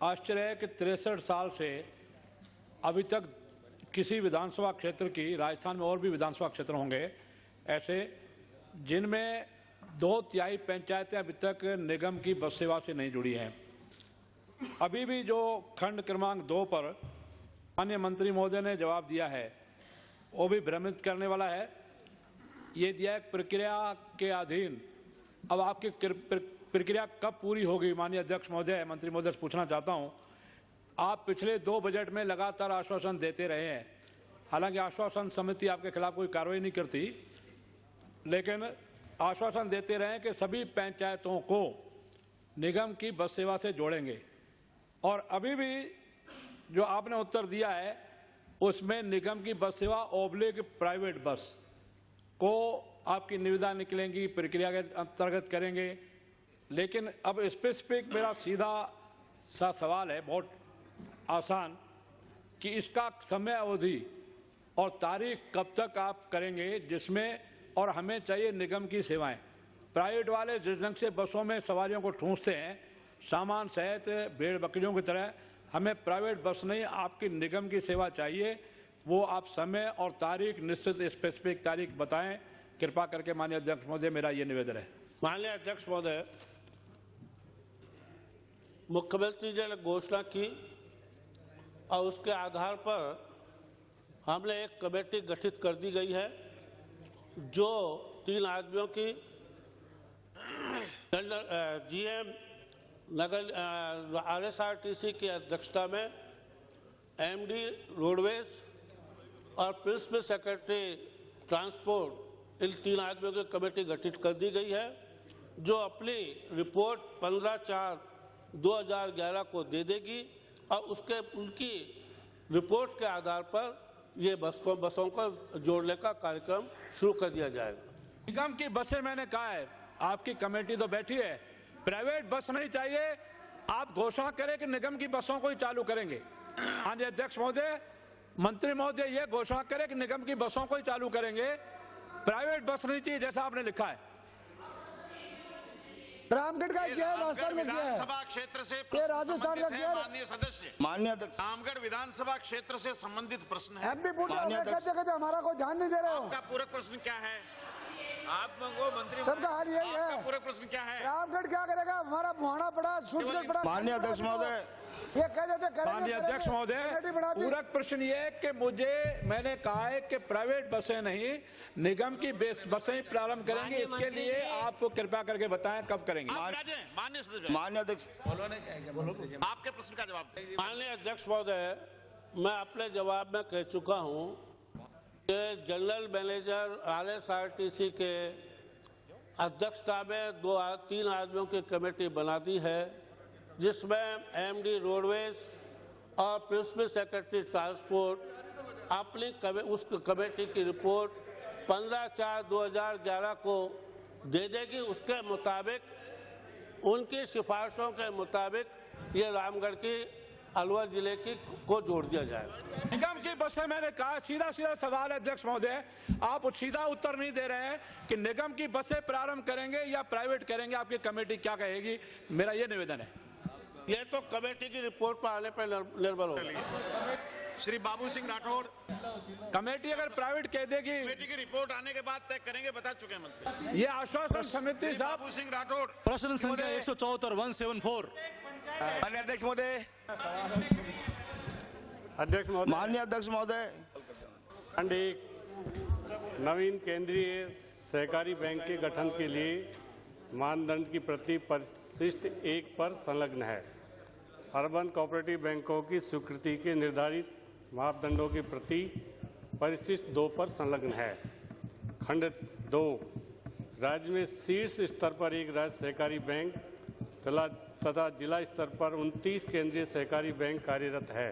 आश्चर्य है कि 63 साल से अभी तक किसी विधानसभा क्षेत्र की, राजस्थान में और भी विधानसभा क्षेत्र होंगे ऐसे, जिनमें 2/3 पंचायतें अभी तक निगम की बस सेवा से नहीं जुड़ी हैं। अभी भी जो खंड क्रमांक 2 पर माननीय मंत्री महोदय ने जवाब दिया है वो भी भ्रमित करने वाला है। ये दिया एक प्रक्रिया के अधीन। अब आपकी प्रक्रिया कब पूरी होगी माननीय अध्यक्ष महोदय, मंत्री महोदय से पूछना चाहता हूँ। आप पिछले 2 बजट में लगातार आश्वासन देते रहे हैं, हालांकि आश्वासन समिति आपके खिलाफ कोई कार्रवाई नहीं करती, लेकिन आश्वासन देते रहे कि सभी पंचायतों को निगम की बस सेवा से जोड़ेंगे। और अभी भी जो आपने उत्तर दिया है उसमें निगम की बस सेवा / प्राइवेट बस को आपकी निविदा निकलेंगी, प्रक्रिया के अंतर्गत करेंगे। लेकिन अब स्पेसिफिक मेरा सीधा सा सवाल है, बहुत आसान, कि इसका समय अवधि और तारीख कब तक आप करेंगे, जिसमें, और हमें चाहिए निगम की सेवाएं। प्राइवेट वाले जिस ढंग से बसों में सवारियों को ठूंसते हैं सामान सहित भेड़ बकरियों की तरह, हमें प्राइवेट बस नहीं, आपकी निगम की सेवा चाहिए। वो आप समय और तारीख, निश्चित स्पेसिफिक तारीख बताएं कृपा करके माननीय अध्यक्ष महोदय, मेरा ये निवेदन है। माननीय अध्यक्ष महोदय, मुख्यमंत्री जी ने घोषणा की और उसके आधार पर हमने एक कमेटी गठित कर दी गई है जो 3 आदमियों की जीएम नगर RSRTC की अध्यक्षता में MD रोडवेज और प्रिंसिपल सेक्रेटरी ट्रांसपोर्ट, इन 3 आदमियों की कमेटी गठित कर दी गई है जो अपनी रिपोर्ट 15/4/2011 को दे देगी और उनकी रिपोर्ट के आधार पर ये बसों को जोड़ने का कार्यक्रम शुरू कर दिया जाएगा। निगम की बसें, मैंने कहा है, आपकी कमेटी तो बैठी है, प्राइवेट बस नहीं चाहिए। आप घोषणा करें कि निगम की बसों को ही चालू करेंगे। माननीय अध्यक्ष महोदय, मंत्री महोदय ये घोषणा करें कि निगम की बसों को ही चालू करेंगे, प्राइवेट बस नहीं चाहिए जैसा आपने लिखा है। रामगढ़ का किया है, राजस्थान में किया है, विधानसभा क्षेत्र से राजस्थान का किया है। माननीय सदस्य, माननीय अध्यक्ष, रामगढ़ विधानसभा क्षेत्र से संबंधित प्रश्न है। MP पूछ रहे हो, कहते हमारा कोई ध्यान नहीं दे रहे हो। आपका पूरक प्रश्न क्या है? आप मंगो मंत्री। सबका हाल यही है। आपका पूरा प्रश्न क्या है? रामगढ़ क्या करेगा? हमारा मुहाना पड़ा, सूरजगढ़ पड़ा। माननीय अध्यक्ष महोदय, ये कह देते करेंगे, माननीय अध्यक्ष महोदय, कमेटी बना दी। पूरक प्रश्न ये है कि मैंने कहा है कि प्राइवेट बसें नहीं, निगम की बसें ही प्रारंभ करेंगे। इसके लिए आप कृपया करके बताएं कब करेंगे। माननीय अध्यक्ष, आपके प्रश्न का जवाब दें। माननीय अध्यक्ष महोदय, मैं अपने जवाब में कह चुका हूं कि जनरल मैनेजर RSRTC के अध्यक्षता में 2-3 आदमियों की कमेटी बना दी है, जिसमें MD रोडवेज और प्रिंसिपल सेक्रेटरी ट्रांसपोर्ट अपनी उस कमेटी की रिपोर्ट 15/4/2011 को दे देगी। उसके मुताबिक, उनकी सिफारिशों के मुताबिक ये रामगढ़ की अलवर जिले की को जोड़ दिया जाएगा। निगम की बसें, मैंने कहा, सीधा सवाल है अध्यक्ष महोदय, आप सीधा उत्तर नहीं दे रहे हैं कि निगम की बसें प्रारंभ करेंगे या प्राइवेट करेंगे। आपकी कमेटी क्या कहेगी? मेरा ये निवेदन है। ये तो कमेटी की रिपोर्ट पर आने पर निर्भर होगा। श्री बाबू सिंह राठौड़, कमेटी अगर प्राइवेट कह देगी, कमेटी की रिपोर्ट आने के बाद तय करेंगे, बता चुके हैं मंत्री। ये आश्वासन समिति साहब। बाबू सिंह राठौड़, प्रश्न संख्या 174 174। माननीय अध्यक्ष महोदय। अध्यक्ष महोदय, माननीय अध्यक्ष महोदय, खंड 1 नवीन केंद्रीय सहकारी बैंक के गठन के लिए मानदंड की प्रति परिशिष्ट 1 पर संलग्न है। अर्बन कोऑपरेटिव बैंकों की स्वीकृति के निर्धारित मापदंडों की प्रति परिशिष्ट 2 पर संलग्न है। खंड 2 राज्य में शीर्ष स्तर पर एक राज्य सहकारी बैंक तथा जिला स्तर पर 29 केंद्रीय सहकारी बैंक कार्यरत है।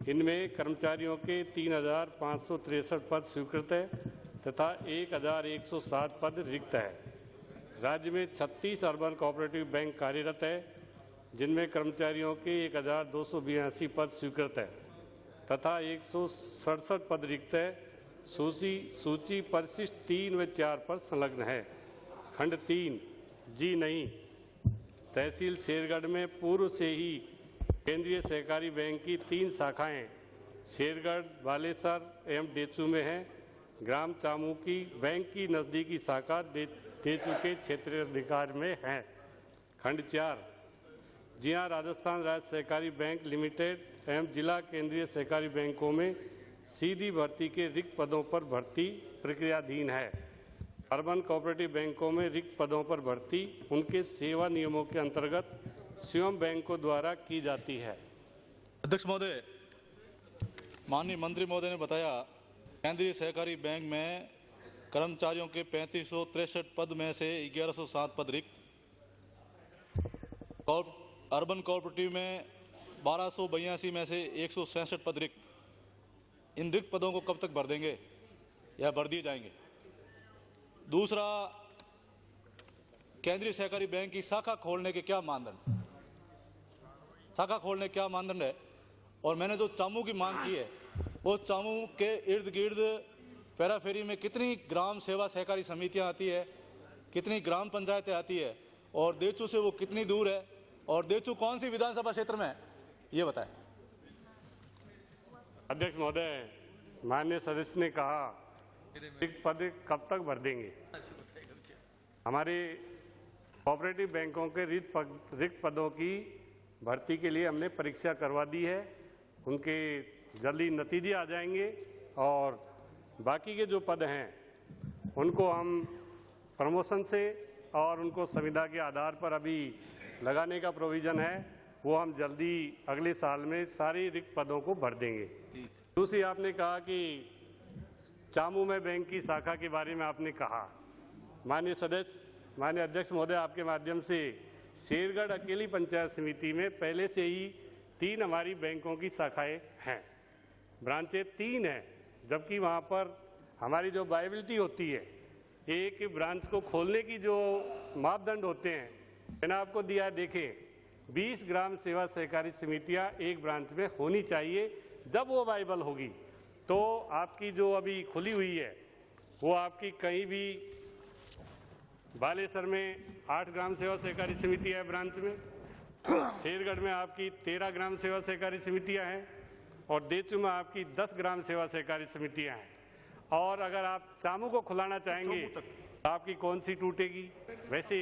इनमें कर्मचारियों के 3,563 पद स्वीकृत है तथा 1,107 पद रिक्त है। राज्य में 36 अर्बन कोऑपरेटिव बैंक कार्यरत है, जिनमें कर्मचारियों के 1,282 पद स्वीकृत है तथा 167 पद रिक्त है। सूची परिशिष्ट 3 व 4 पर संलग्न है। खंड 3 जी नहीं, तहसील शेरगढ़ में पूर्व से ही केंद्रीय सहकारी बैंक की 3 शाखाएं शेरगढ़, बालेसर एवं डेचू में हैं। ग्राम चामू की बैंक की नज़दीकी शाखा डेचू के क्षेत्रीय अधिकार में है। खंड 4 जी हाँ, राजस्थान राज्य सहकारी बैंक लिमिटेड एवं जिला केंद्रीय सहकारी बैंकों में सीधी भर्ती के रिक्त पदों पर भर्ती प्रक्रियाधीन है। अर्बन कोऑपरेटिव बैंकों में रिक्त पदों पर भर्ती उनके सेवा नियमों के अंतर्गत स्वयं बैंकों द्वारा की जाती है। अध्यक्ष महोदय, माननीय मंत्री महोदय ने बताया केंद्रीय सहकारी बैंक में कर्मचारियों के 3563 पद में से 1107 पद रिक्त, अर्बन कोऑपरेटिव में 1282 में से 166 पद रिक्त। इन रिक्त पदों को कब तक भर देंगे या भर दिए जाएंगे? दूसरा, केंद्रीय सहकारी बैंक की शाखा खोलने के क्या मानदंड, शाखा खोलने के क्या मानदंड है? और मैंने जो चामू की मांग की है, वो चामू के इर्द गिर्द पेराफेरी में कितनी ग्राम सेवा सहकारी समितियां आती है, कितनी ग्राम पंचायतें आती है, और देचू से वो कितनी दूर है, और देचू कौन सी विधानसभा क्षेत्र में है, ये बताएं। अध्यक्ष महोदय, माननीय सदस्य ने कहा रिक्त पद कब तक भर देंगे। हमारे कोऑपरेटिव बैंकों के रिक्त पदों की भर्ती के लिए हमने परीक्षा करवा दी है। उनके जल्दी नतीजे आ जाएंगे और बाकी के जो पद हैं उनको हम प्रमोशन से और उनको संविदा के आधार पर अभी लगाने का प्रोविज़न है, वो हम जल्दी अगले साल में सारे रिक्त पदों को भर देंगे। दूसरी, आपने कहा कि चामू में बैंक की शाखा के बारे में आपने कहा। माननीय सदस्य, माननीय अध्यक्ष महोदय, आपके माध्यम से शेरगढ़ अकेली पंचायत समिति में पहले से ही 3 हमारी बैंकों की शाखाएं हैं, ब्रांचें 3 हैं, जबकि वहाँ पर हमारी जो वायबिलिटी होती है, एक ब्रांच को खोलने की जो मापदंड होते हैं, मैंने आपको दिया है, देखें 20 ग्राम सेवा सहकारी समितियाँ एक ब्रांच में होनी चाहिए। जब वो वायबल होगी तो आपकी जो अभी खुली हुई है वो आपकी कहीं भी बालेसर में 8 ग्राम सेवा सहकारी समिति है ब्रांच में, शेरगढ़ में आपकी 13 ग्राम सेवा सहकारी समितियां हैं और देचू में आपकी 10 ग्राम सेवा सहकारी समितियां हैं। और अगर आप चामू को खुलाना चाहेंगे आपकी कौन सी टूटेगी। वैसे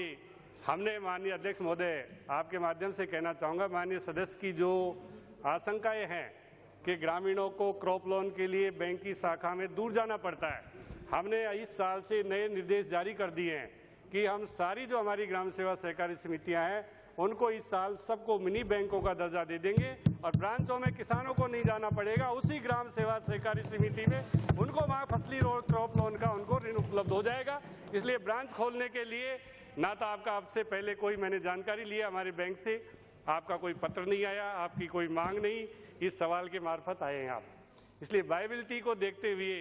हमने माननीय अध्यक्ष महोदय आपके माध्यम से कहना चाहूँगा, माननीय सदस्य की जो आशंकाएं हैं कि ग्रामीणों को क्रॉप लोन के लिए बैंक की शाखा में दूर जाना पड़ता है, हमने इस साल से नए निर्देश जारी कर दिए हैं कि हम सारी जो हमारी ग्राम सेवा सहकारी समितियां हैं उनको इस साल सबको मिनी बैंकों का दर्जा दे देंगे और ब्रांचों में किसानों को नहीं जाना पड़ेगा, उसी ग्राम सेवा सहकारी समिति में उनको वहाँ फसली क्रॉप लोन का उनको ऋण उपलब्ध हो जाएगा। इसलिए ब्रांच खोलने के लिए ना तो आपसे पहले कोई मैंने जानकारी लिया हमारे बैंक से, आपका कोई पत्र नहीं आया, आपकी कोई मांग नहीं, इस सवाल के मार्फत आए हैं आप। इसलिए वायबिलिटी को देखते हुए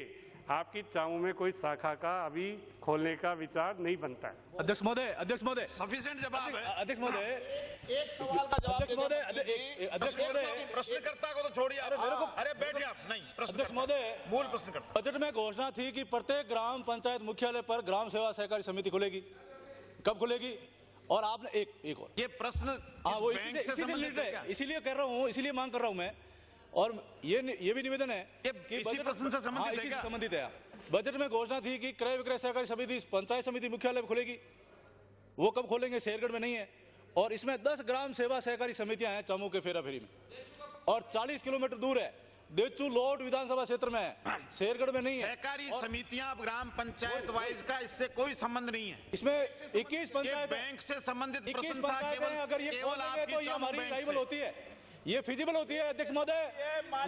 आपकी चामू में कोई शाखा का अभी खोलने का विचार नहीं बनता है। अध्यक्ष महोदय सफिशिएंट जवाब है। अध्यक्ष महोदय, एक सवाल का जवाब अध्यक्ष महोदय, अध्यक्ष महोदय, प्रश्नकर्ता को तो छोड़िए आप। अरे बैठिए आप। नहीं, अध्यक्ष महोदय, मूल प्रश्नकर्ता। बजट में घोषणा थी कि प्रत्येक ग्राम पंचायत मुख्यालय पर ग्राम सेवा सहकारी समिति खुलेगी, कब खुलेगी? और आपने एक और ये प्रश्न वो इसी से रिलेटेड है, इसीलिए कर रहा हूँ, इसीलिए मांग कर रहा हूँ मैं। और ये भी निवेदन है कि इसी प्रश्न से संबंधित है, इसी से संबंधित है। बजट में घोषणा थी कि क्रय विक्रय सहकारी समिति पंचायत समिति मुख्यालय खुलेगी, वो कब खोलेंगे? शेरगढ़ में नहीं है। और इसमें 10 ग्राम सेवा सहकारी समितियां हैं चामू के फेरा फेरी में, और 40 किलोमीटर दूर है, देचू लोड विधानसभा क्षेत्र में है, शेरगढ़ में नहीं है। सहकारी समितियां ग्राम पंचायत वाइज का इससे कोई संबंध नहीं है। इसमें 21 पंचायत बैंक से संबंधित 21 प्रश्न था। पंचायतें अगर ये खोलेंगे तो ये हमारी लाइबल होती है, ये फिजिबल होती है। अध्यक्ष महोदय,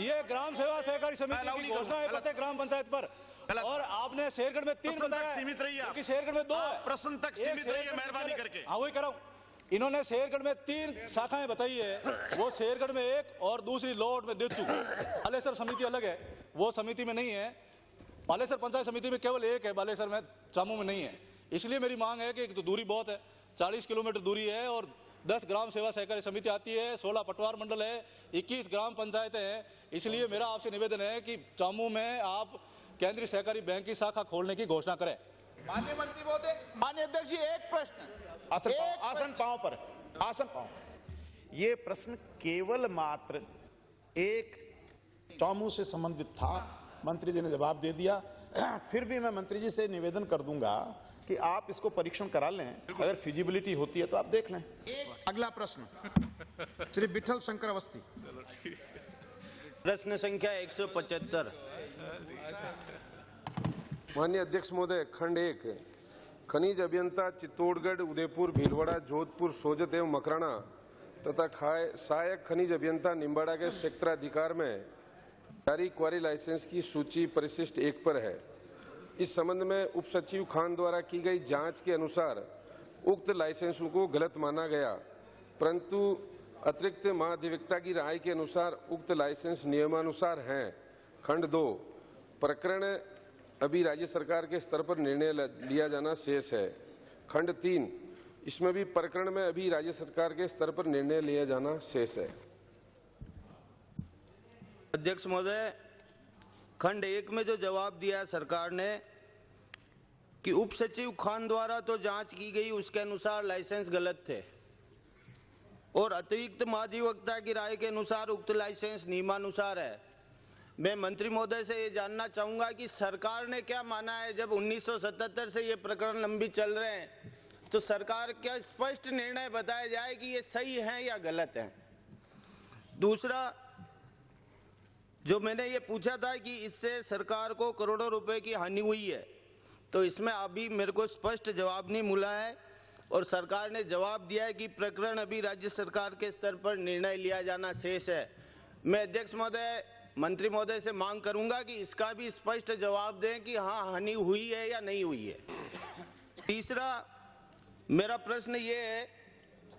ये ग्राम सेवा सहकारी समिति की घोषणा है प्रत्येक ग्राम पंचायत पर, और आपने शेरगढ़ में 3 बताया, सीमित रहिए, क्योंकि शेरगढ़ में 2 है। प्रश्न तक सीमित रहिए मेहरबानी करके। हाँ, वही कह रहा हूँ। इन्होंने शेरगढ़ में 3 शाखाएं बताई है, वो शेरगढ़ में 1 और दूसरी लोड में देचू। बालेसर समिति अलग है, वो समिति में नहीं है। बालेसर पंचायत समिति में केवल 1 है, बालेसर में, चामू में नहीं है। इसलिए मेरी मांग है कि एक तो दूरी बहुत है, 40 किलोमीटर दूरी है, और 10 ग्राम सेवा सहकारी समिति आती है, 16 पटवार मंडल है, 21 ग्राम पंचायतें हैं। इसलिए मेरा आपसे निवेदन है कि चामू में आप केंद्रीय सहकारी बैंक की शाखा खोलने की घोषणा करें। माननीय मंत्री महोदय, माननीय अध्यक्ष जी, एक प्रश्न आसन पांव। ये प्रश्न केवल मात्र एक चामू से संबंधित था, मंत्री जी ने जवाब दे दिया। फिर भी मैं मंत्री जी से निवेदन कर दूंगा कि आप इसको परीक्षण करा लें, अगर फिजिबिलिटी होती है तो आप देख लें। अगला प्रश्न श्री विठल शंकर अवस्थी। प्रश्न संख्या 175। माननीय अध्यक्ष महोदय, खंड 1, खनिज अभियंता चित्तौड़गढ़, उदयपुर, भीलवाड़ा, जोधपुर, सोजत एवं मकराना तथा सहायक खनिज अभियंता निम्बाड़ा के क्षेत्राधिकार में जारी क्वारी लाइसेंस की सूची परिशिष्ट 1 पर है। इस संबंध में उप सचिव खान द्वारा की गई जांच के अनुसार उक्त लाइसेंसों को गलत माना गया, परंतु अतिरिक्त महाधिवक्ता की राय के अनुसार उक्त लाइसेंस नियमानुसार हैं। खंड 2, प्रकरण अभी राज्य सरकार के स्तर पर निर्णय लिया जाना शेष है। खंड 3, इसमें भी प्रकरण में अभी राज्य सरकार के स्तर पर निर्णय लिया जाना शेष है। अध्यक्ष महोदय, खंड 1 में जो जवाब दिया सरकार ने कि उप सचिव खान द्वारा तो जांच की गई, उसके अनुसार लाइसेंस गलत थे, और अतिरिक्त महाधिवक्ता की राय के अनुसार उक्त लाइसेंस नियमानुसार है। मैं मंत्री महोदय से ये जानना चाहूंगा कि सरकार ने क्या माना है। जब 1977 से ये प्रकरण लंबित चल रहे हैं, तो सरकार क्या स्पष्ट निर्णय बताया जाए कि ये सही है या गलत है। दूसरा, जो मैंने ये पूछा था कि इससे सरकार को करोड़ों रुपए की हानि हुई है, तो इसमें अभी मेरे को स्पष्ट जवाब नहीं मिला है, और सरकार ने जवाब दिया है कि प्रकरण अभी राज्य सरकार के स्तर पर निर्णय लिया जाना शेष है। मैं अध्यक्ष महोदय, मंत्री महोदय से मांग करूंगा कि इसका भी स्पष्ट जवाब दें कि हाँ हानि हुई है या नहीं हुई है। तीसरा, मेरा प्रश्न ये है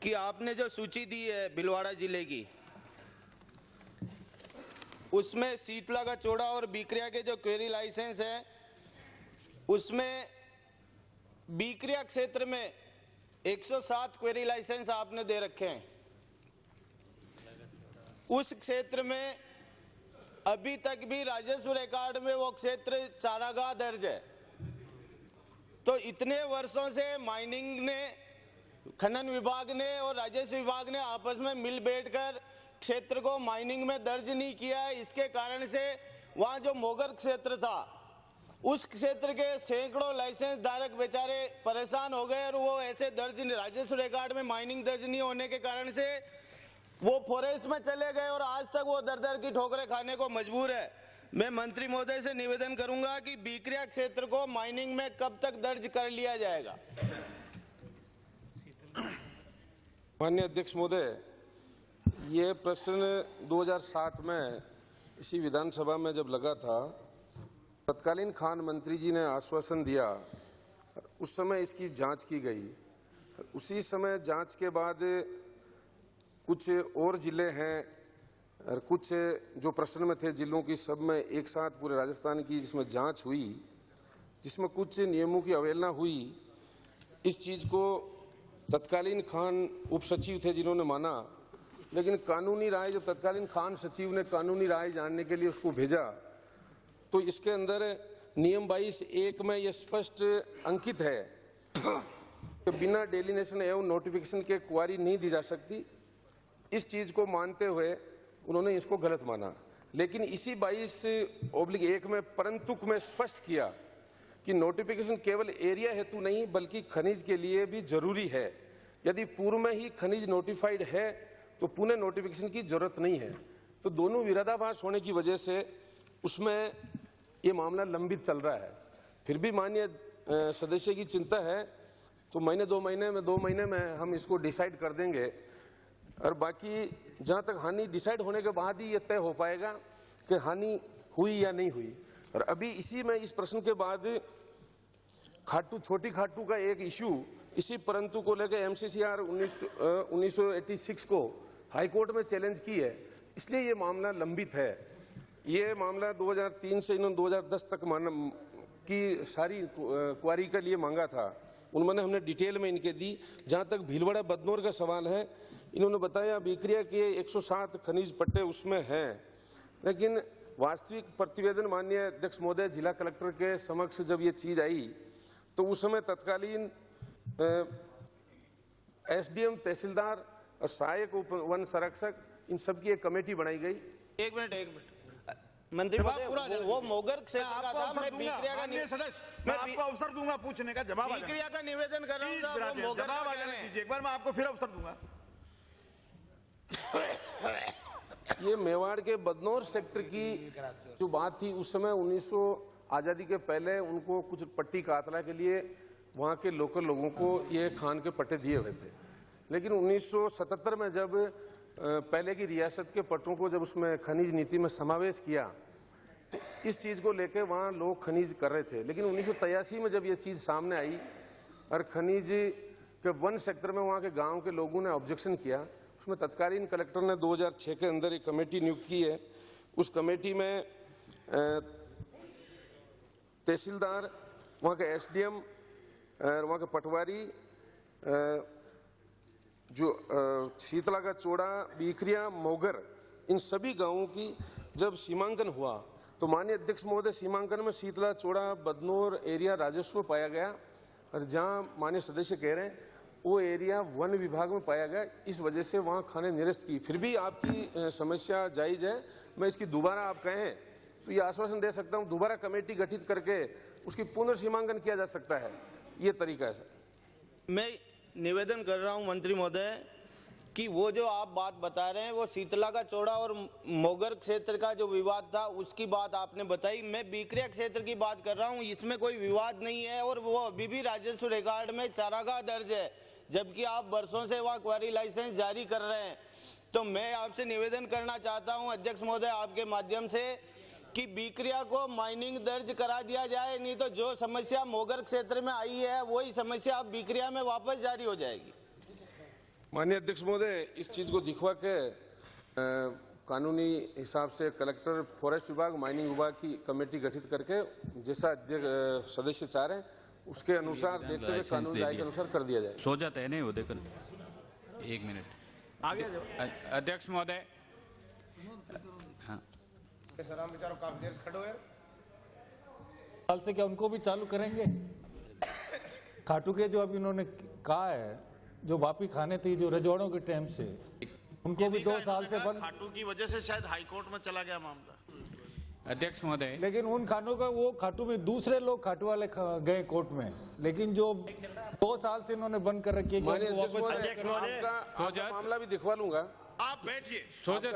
कि आपने जो सूची दी है भीलवाड़ा जिले की, उसमें शीतला का चौड़ा और बीकरिया के जो क्वेरी लाइसेंस है, उसमें बीकरिया क्षेत्र में 107 क्वेरी लाइसेंस आपने दे रखे हैं। उस क्षेत्र में अभी तक भी राजस्व रिकॉर्ड में वो क्षेत्र चारागाह दर्ज है। तो इतने वर्षों से माइनिंग ने, खनन विभाग ने और राजस्व विभाग ने आपस में मिल बैठकर क्षेत्र को माइनिंग में दर्ज नहीं किया है। इसके कारण से वहाँ जो मोगर क्षेत्र था उस क्षेत्र के सैकड़ों लाइसेंस धारक बेचारे परेशान हो गए और वो ऐसे दर्ज राजस्व रिकॉर्ड में माइनिंग दर्ज नहीं होने के कारण से वो फॉरेस्ट में चले गए और आज तक वो दर दर की ठोकरें खाने को मजबूर है। मैं मंत्री महोदय से निवेदन करूंगा कि बीकरिया क्षेत्र को माइनिंग में कब तक दर्ज कर लिया जाएगा। माननीय अध्यक्ष महोदय, ये प्रश्न 2007 में इसी विधानसभा में जब लगा था, तत्कालीन खान मंत्री जी ने आश्वासन दिया, उस समय इसकी जांच की गई। उसी समय जांच के बाद कुछ और जिले हैं और कुछ जो प्रश्न में थे जिलों की, सब में एक साथ पूरे राजस्थान की जिसमें जांच हुई, जिसमें कुछ नियमों की अवहेलना हुई। इस चीज़ को तत्कालीन खान उप सचिव थे जिन्होंने माना, लेकिन कानूनी राय, जब तत्कालीन खान सचिव ने कानूनी राय जानने के लिए उसको भेजा, तो इसके अंदर नियम 22(1) में यह स्पष्ट अंकित है कि बिना डेलिनेशन एवं नोटिफिकेशन के क्वारी नहीं दी जा सकती। इस चीज़ को मानते हुए उन्होंने इसको गलत माना, लेकिन इसी 22(1) में परंतुक में स्पष्ट किया कि नोटिफिकेशन केवल एरिया हेतु नहीं बल्कि खनिज के लिए भी जरूरी है। यदि पूर्व में ही खनिज नोटिफाइड है तो पुनः नोटिफिकेशन की जरूरत नहीं है। तो दोनों विरोधाभास होने की वजह से उसमें ये मामला लंबित चल रहा है। फिर भी माननीय सदस्य की चिंता है तो महीने 2 महीने में हम इसको डिसाइड कर देंगे, और बाकी जहाँ तक हानि डिसाइड होने के बाद ही ये तय हो पाएगा कि हानि हुई या नहीं हुई। और अभी इसी में इस प्रश्न के बाद खाटू, छोटी खाटू का एक इश्यू, इसी परंतु को लेकर MCCR 1986 को हाईकोर्ट में चैलेंज की है, इसलिए ये मामला लंबित है। ये मामला 2003 से इन्होंने 2010 तक की सारी क्वारी के लिए मांगा था। उन्होंने हमने डिटेल में इनके दी। जहाँ तक भीलवाड़ा बदनौर का सवाल है, इन्होंने बताया बीकरिया के 107 खनिज पट्टे उसमें हैं, लेकिन वास्तविक प्रतिवेदन माननीय अध्यक्ष महोदय जिला कलेक्टर के समक्ष जब ये चीज आई तो उस समय तत्कालीन SDM, तहसीलदार और सहायक उप वन संरक्षक, इन सब की एक कमेटी बनाई गई। एक मिनट मंत्री महोदय, वो मोगर क्षेत्र का था, मैं बीकरिया का मैं आपको अवसर दूंगा पूछने का, जवाब बीकरिया का निवेदन कर रहा हूं, मोगर जवाब आ जाने दीजिए। एक बार मैं आपको फिर अवसर दूंगा। ये मेवाड़ के बदनौर सेक्टर की जो बात थी, उस समय 1900 आज़ादी के पहले उनको कुछ पट्टी कातला के लिए वहाँ के लोकल लोगों को ये खान के पट्टे दिए हुए थे, लेकिन 1977 में जब पहले की रियासत के पट्टों को जब उसमें खनिज नीति में समावेश किया तो इस चीज़ को लेकर वहाँ लोग खनिज कर रहे थे। लेकिन 1983 में जब ये चीज़ सामने आई और खनिज के वन सेक्टर में वहाँ के गाँव के लोगों ने ऑब्जेक्शन किया, उसमें तत्कालीन कलेक्टर ने 2006 के अंदर एक कमेटी नियुक्त की है। उस कमेटी में तहसीलदार, वहाँ के SDM और वहाँ के पटवारी, जो शीतला का चोड़ा, बीकरिया, मोगर, इन सभी गांवों की जब सीमांकन हुआ तो माननीय अध्यक्ष महोदय सीमांकन में शीतला, चोड़ा, बदनौर एरिया राजस्व में पाया गया, और जहाँ माननीय सदस्य कह रहे हैं वो एरिया वन विभाग में पाया गया। इस वजह से वहाँ खाने निरस्त की। फिर भी आपकी समस्या जायज़ है, मैं इसकी दोबारा आप कहें तो ये आश्वासन दे सकता हूँ, दोबारा कमेटी गठित करके उसकी पुनर्सीमांकन किया जा सकता है। ये तरीका है सर। मैं निवेदन कर रहा हूं मंत्री महोदय कि वो जो आप बात बता रहे हैं वो शीतला का चौड़ा और मोगर क्षेत्र का जो विवाद था उसकी बात आपने बताई। मैं बीकरिया क्षेत्र की बात कर रहा हूं, इसमें कोई विवाद नहीं है और वो अभी भी राजस्व रिकॉर्ड में चारागाह दर्ज है, जबकि आप वर्षों से वहाँ क्वारी लाइसेंस जारी कर रहे हैं। तो मैं आपसे निवेदन करना चाहता हूं अध्यक्ष महोदय आपके माध्यम से कि बीकरिया को माइनिंग दर्ज करा दिया जाए, नहीं तो जो समस्या मोगर क्षेत्र में आई है वही समस्या अब बीकरिया में वापस जारी हो जाएगी। माननीय अध्यक्ष महोदय, इस चीज को दिखवा के कानूनी हिसाब से कलेक्टर, फॉरेस्ट विभाग, माइनिंग विभाग की कमेटी गठित करके जैसा सदस्य चाह रहे हैं उसके अनुसार देखते हुए कानूनी राय के अनुसार कर दिया जाए। सो जाते हैं नहीं वो देखकर 1 मिनट आगे अध्यक्ष महोदय। हाँ सर, हम बेचारों काफी देर से खड़े हुए साल से क्या उनको भी चालू करेंगे? खाटू के जो अभी उन्होंने कहा है, जो वापी खाने थी जो रजवाड़ों के टाइम से, उनको भी 2 साल से बंद। खाटू की वजह से शायद हाईकोर्ट में चला गया मामला। अध्यक्ष महोदय, लेकिन उन खानों का वो खाटू में दूसरे लोग खाटू वाले गए कोर्ट में, लेकिन जो 2 साल से इन्होंने बंद कर रखी है कि उनको वापस आपका मामला भी दिखवा लूंगा। आप बैठिए। सोजत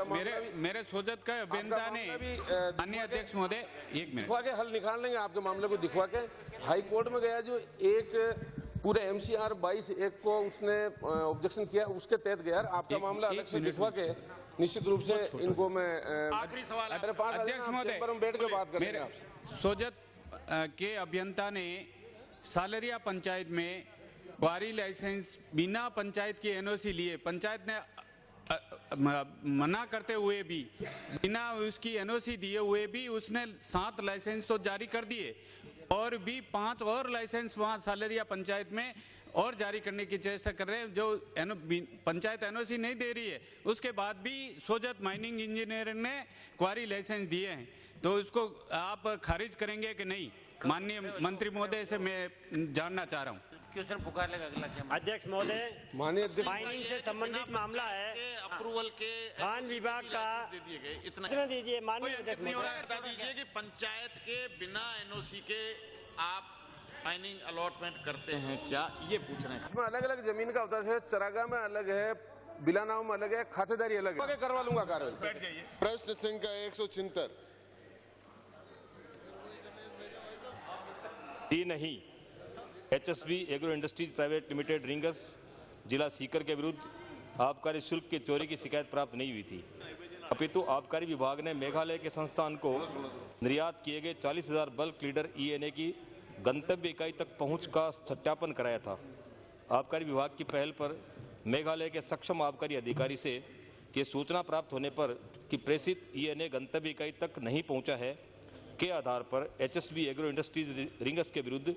मेरे सोजत का अभियंता ने अन्य अध्यक्ष महोदय 1 मिनट दिखवा के हल निकाल लेंगे आपके मामले को दिखवा के। हाई कोर्ट में गया जो एक पूरे MCR 22(1) को उसने ऑब्जेक्शन किया, उसके तहत गया। आपका मामला अलग से दिखवा के निश्चित रूप से इनको मैं आखिरी सवाल है। अध्यक्ष महोदय, पर हम बैठ के बात करेंगे आपसे। सोजत के अभियंता ने सालरिया पंचायत में क्वारी लाइसेंस बिना पंचायत की NOC लिए, पंचायत ने मना करते हुए भी, बिना उसकी NOC दिए हुए भी उसने 7 लाइसेंस तो जारी कर दिए और भी 5 और लाइसेंस वहां सालरिया पंचायत में और जारी करने की चेष्टा कर रहे हैं, जो पंचायत NOC नहीं दे रही है। उसके बाद भी सोजत माइनिंग इंजीनियर ने क्वारी लाइसेंस दिए हैं, तो उसको आप खारिज करेंगे कि नहीं? माननीय मंत्री महोदय से मैं जानना चाह रहा हूँ। क्वेश्चन पुकार लेगा अगला क्या? अध्यक्ष महोदय, माननीय अध्यक्ष, माइनिंग से संबंधित मामला है, अप्रूवल के खान विभाग का दे दिए गए, इतना दीजिए। कोई माननीय अंकित अध्यक्ष नहीं हो रहा है। महोदय, बता दीजिए कि पंचायत के बिना NOC के आप माइनिंग अलॉटमेंट करते हैं क्या, ये पूछ रहे हैं। इसमें अलग अलग जमीन का होता है, चरागा में अलग है, बिलानाव में अलग है, खातेदारी अलग है। करवा लूंगा कार्रवाई। बैठ जाइए। प्रश्न संख्या 176। जी नहीं, HSB agro industries private limited rings जिला सीकर के विरुद्ध आबकारी शुल्क की चोरी की शिकायत प्राप्त नहीं हुई थी, अपितु आबकारी विभाग ने मेघालय के संस्थान को निर्यात किए गए 40,000 बल्क लीटर ENA की गंतव्य इकाई तक पहुंच का सत्यापन कराया था। आबकारी विभाग की पहल पर मेघालय के सक्षम आबकारी अधिकारी से ये सूचना प्राप्त होने पर कि प्रेषित ENA गंतव्य इकाई तक नहीं पहुंचा है के आधार पर HSB एग्रो इंडस्ट्रीज रिंगस के विरुद्ध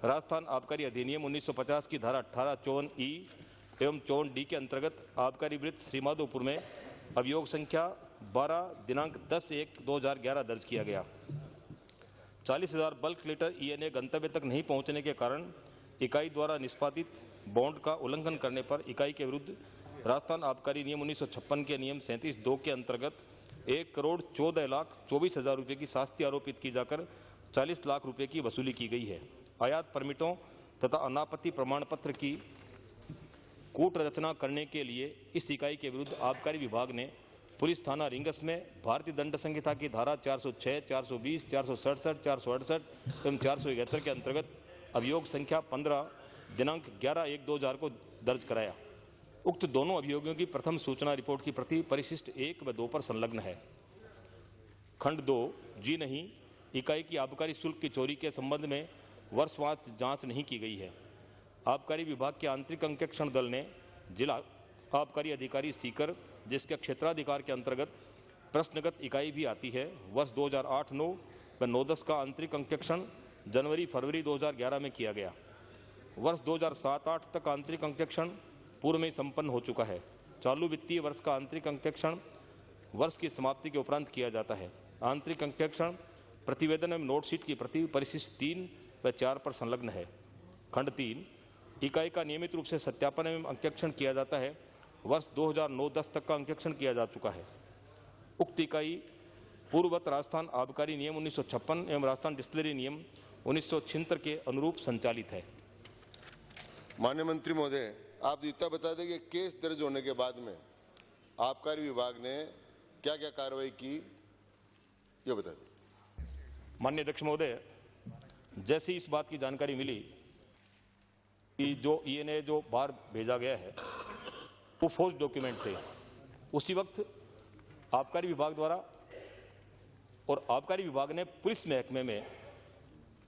राजस्थान आबकारी अधिनियम 1950 की धारा 1854E एवं 54D के अंतर्गत आबकारी वृत्त श्रीमाधोपुर में अभियोग संख्या 12 दिनांक 10/1/2011 दर्ज किया गया। 40,000 बल्क लीटर ENA गंतव्य तक नहीं पहुंचने के कारण इकाई द्वारा निष्पादित बॉन्ड का उल्लंघन करने पर इकाई के विरुद्ध राजस्थान आबकारी नियम 1956 के नियम 37(2) के अंतर्गत 1,14,24,000 रुपये की शास्ति आरोपित की जाकर 40 लाख रुपये की वसूली की गई है। आयात परमिटों तथा अनापत्ति प्रमाण पत्र की कूट रचना करने के लिए इस इकाई के विरुद्ध आबकारी विभाग ने पुलिस थाना रिंगस में भारतीय दंड संहिता की धारा 406, 420, 467, 468 एवं 471 के अंतर्गत अभियोग संख्या 15 दिनांक 11/1/2000 को दर्ज कराया। उक्त दोनों अभियोगियों की प्रथम सूचना रिपोर्ट की प्रति परिशिष्ट 1 व 2 पर संलग्न है। खंड 2 जी नहीं, इकाई की आबकारी शुल्क की चोरी के संबंध में वर्षवार जांच नहीं की गई है। आबकारी विभाग के आंतरिक अंकेक्षण दल ने जिला आबकारी अधिकारी सीकर, जिसके क्षेत्राधिकार के अंतर्गत प्रश्नगत इकाई भी आती है, वर्ष 2008-9 व 9-10 का आंतरिक अंकेक्षण जनवरी-फरवरी 2011 में किया गया। वर्ष 2007-8 तक आंतरिक अंकेक्षण पूर्व में संपन्न हो चुका है। चालू वित्तीय वर्ष का आंतरिक अंकेक्षण वर्ष की समाप्ति के उपरांत किया जाता है। आंतरिक अंकेक्षण प्रतिवेदन एवं नोटशीट की प्रति परिशिष्ट 3 व 4 पर संलग्न है। खंड 3 इकाई का नियमित रूप से सत्यापन एवं अंकेक्षण किया जाता है। वर्ष 2009-10 तक का अंकेक्षण किया जा चुका है। उक्त इकाई पूर्ववत राजस्थान आबकारी नियम 1956 एवं राजस्थान डिस्टिलरी नियम 1976 के अनुरूप संचालित है। माननीय मंत्री महोदय, आप इतना बता दें कि केस दर्ज होने के बाद में आबकारी विभाग ने क्या क्या कार्रवाई की, ये बता दें। माननीय अध्यक्ष महोदय, जैसे ही इस बात की जानकारी मिली कि जो ENA जो बाहर भेजा गया है वो फोर्ज डॉक्यूमेंट थे, उसी वक्त आबकारी विभाग द्वारा और आबकारी विभाग ने पुलिस महकमे में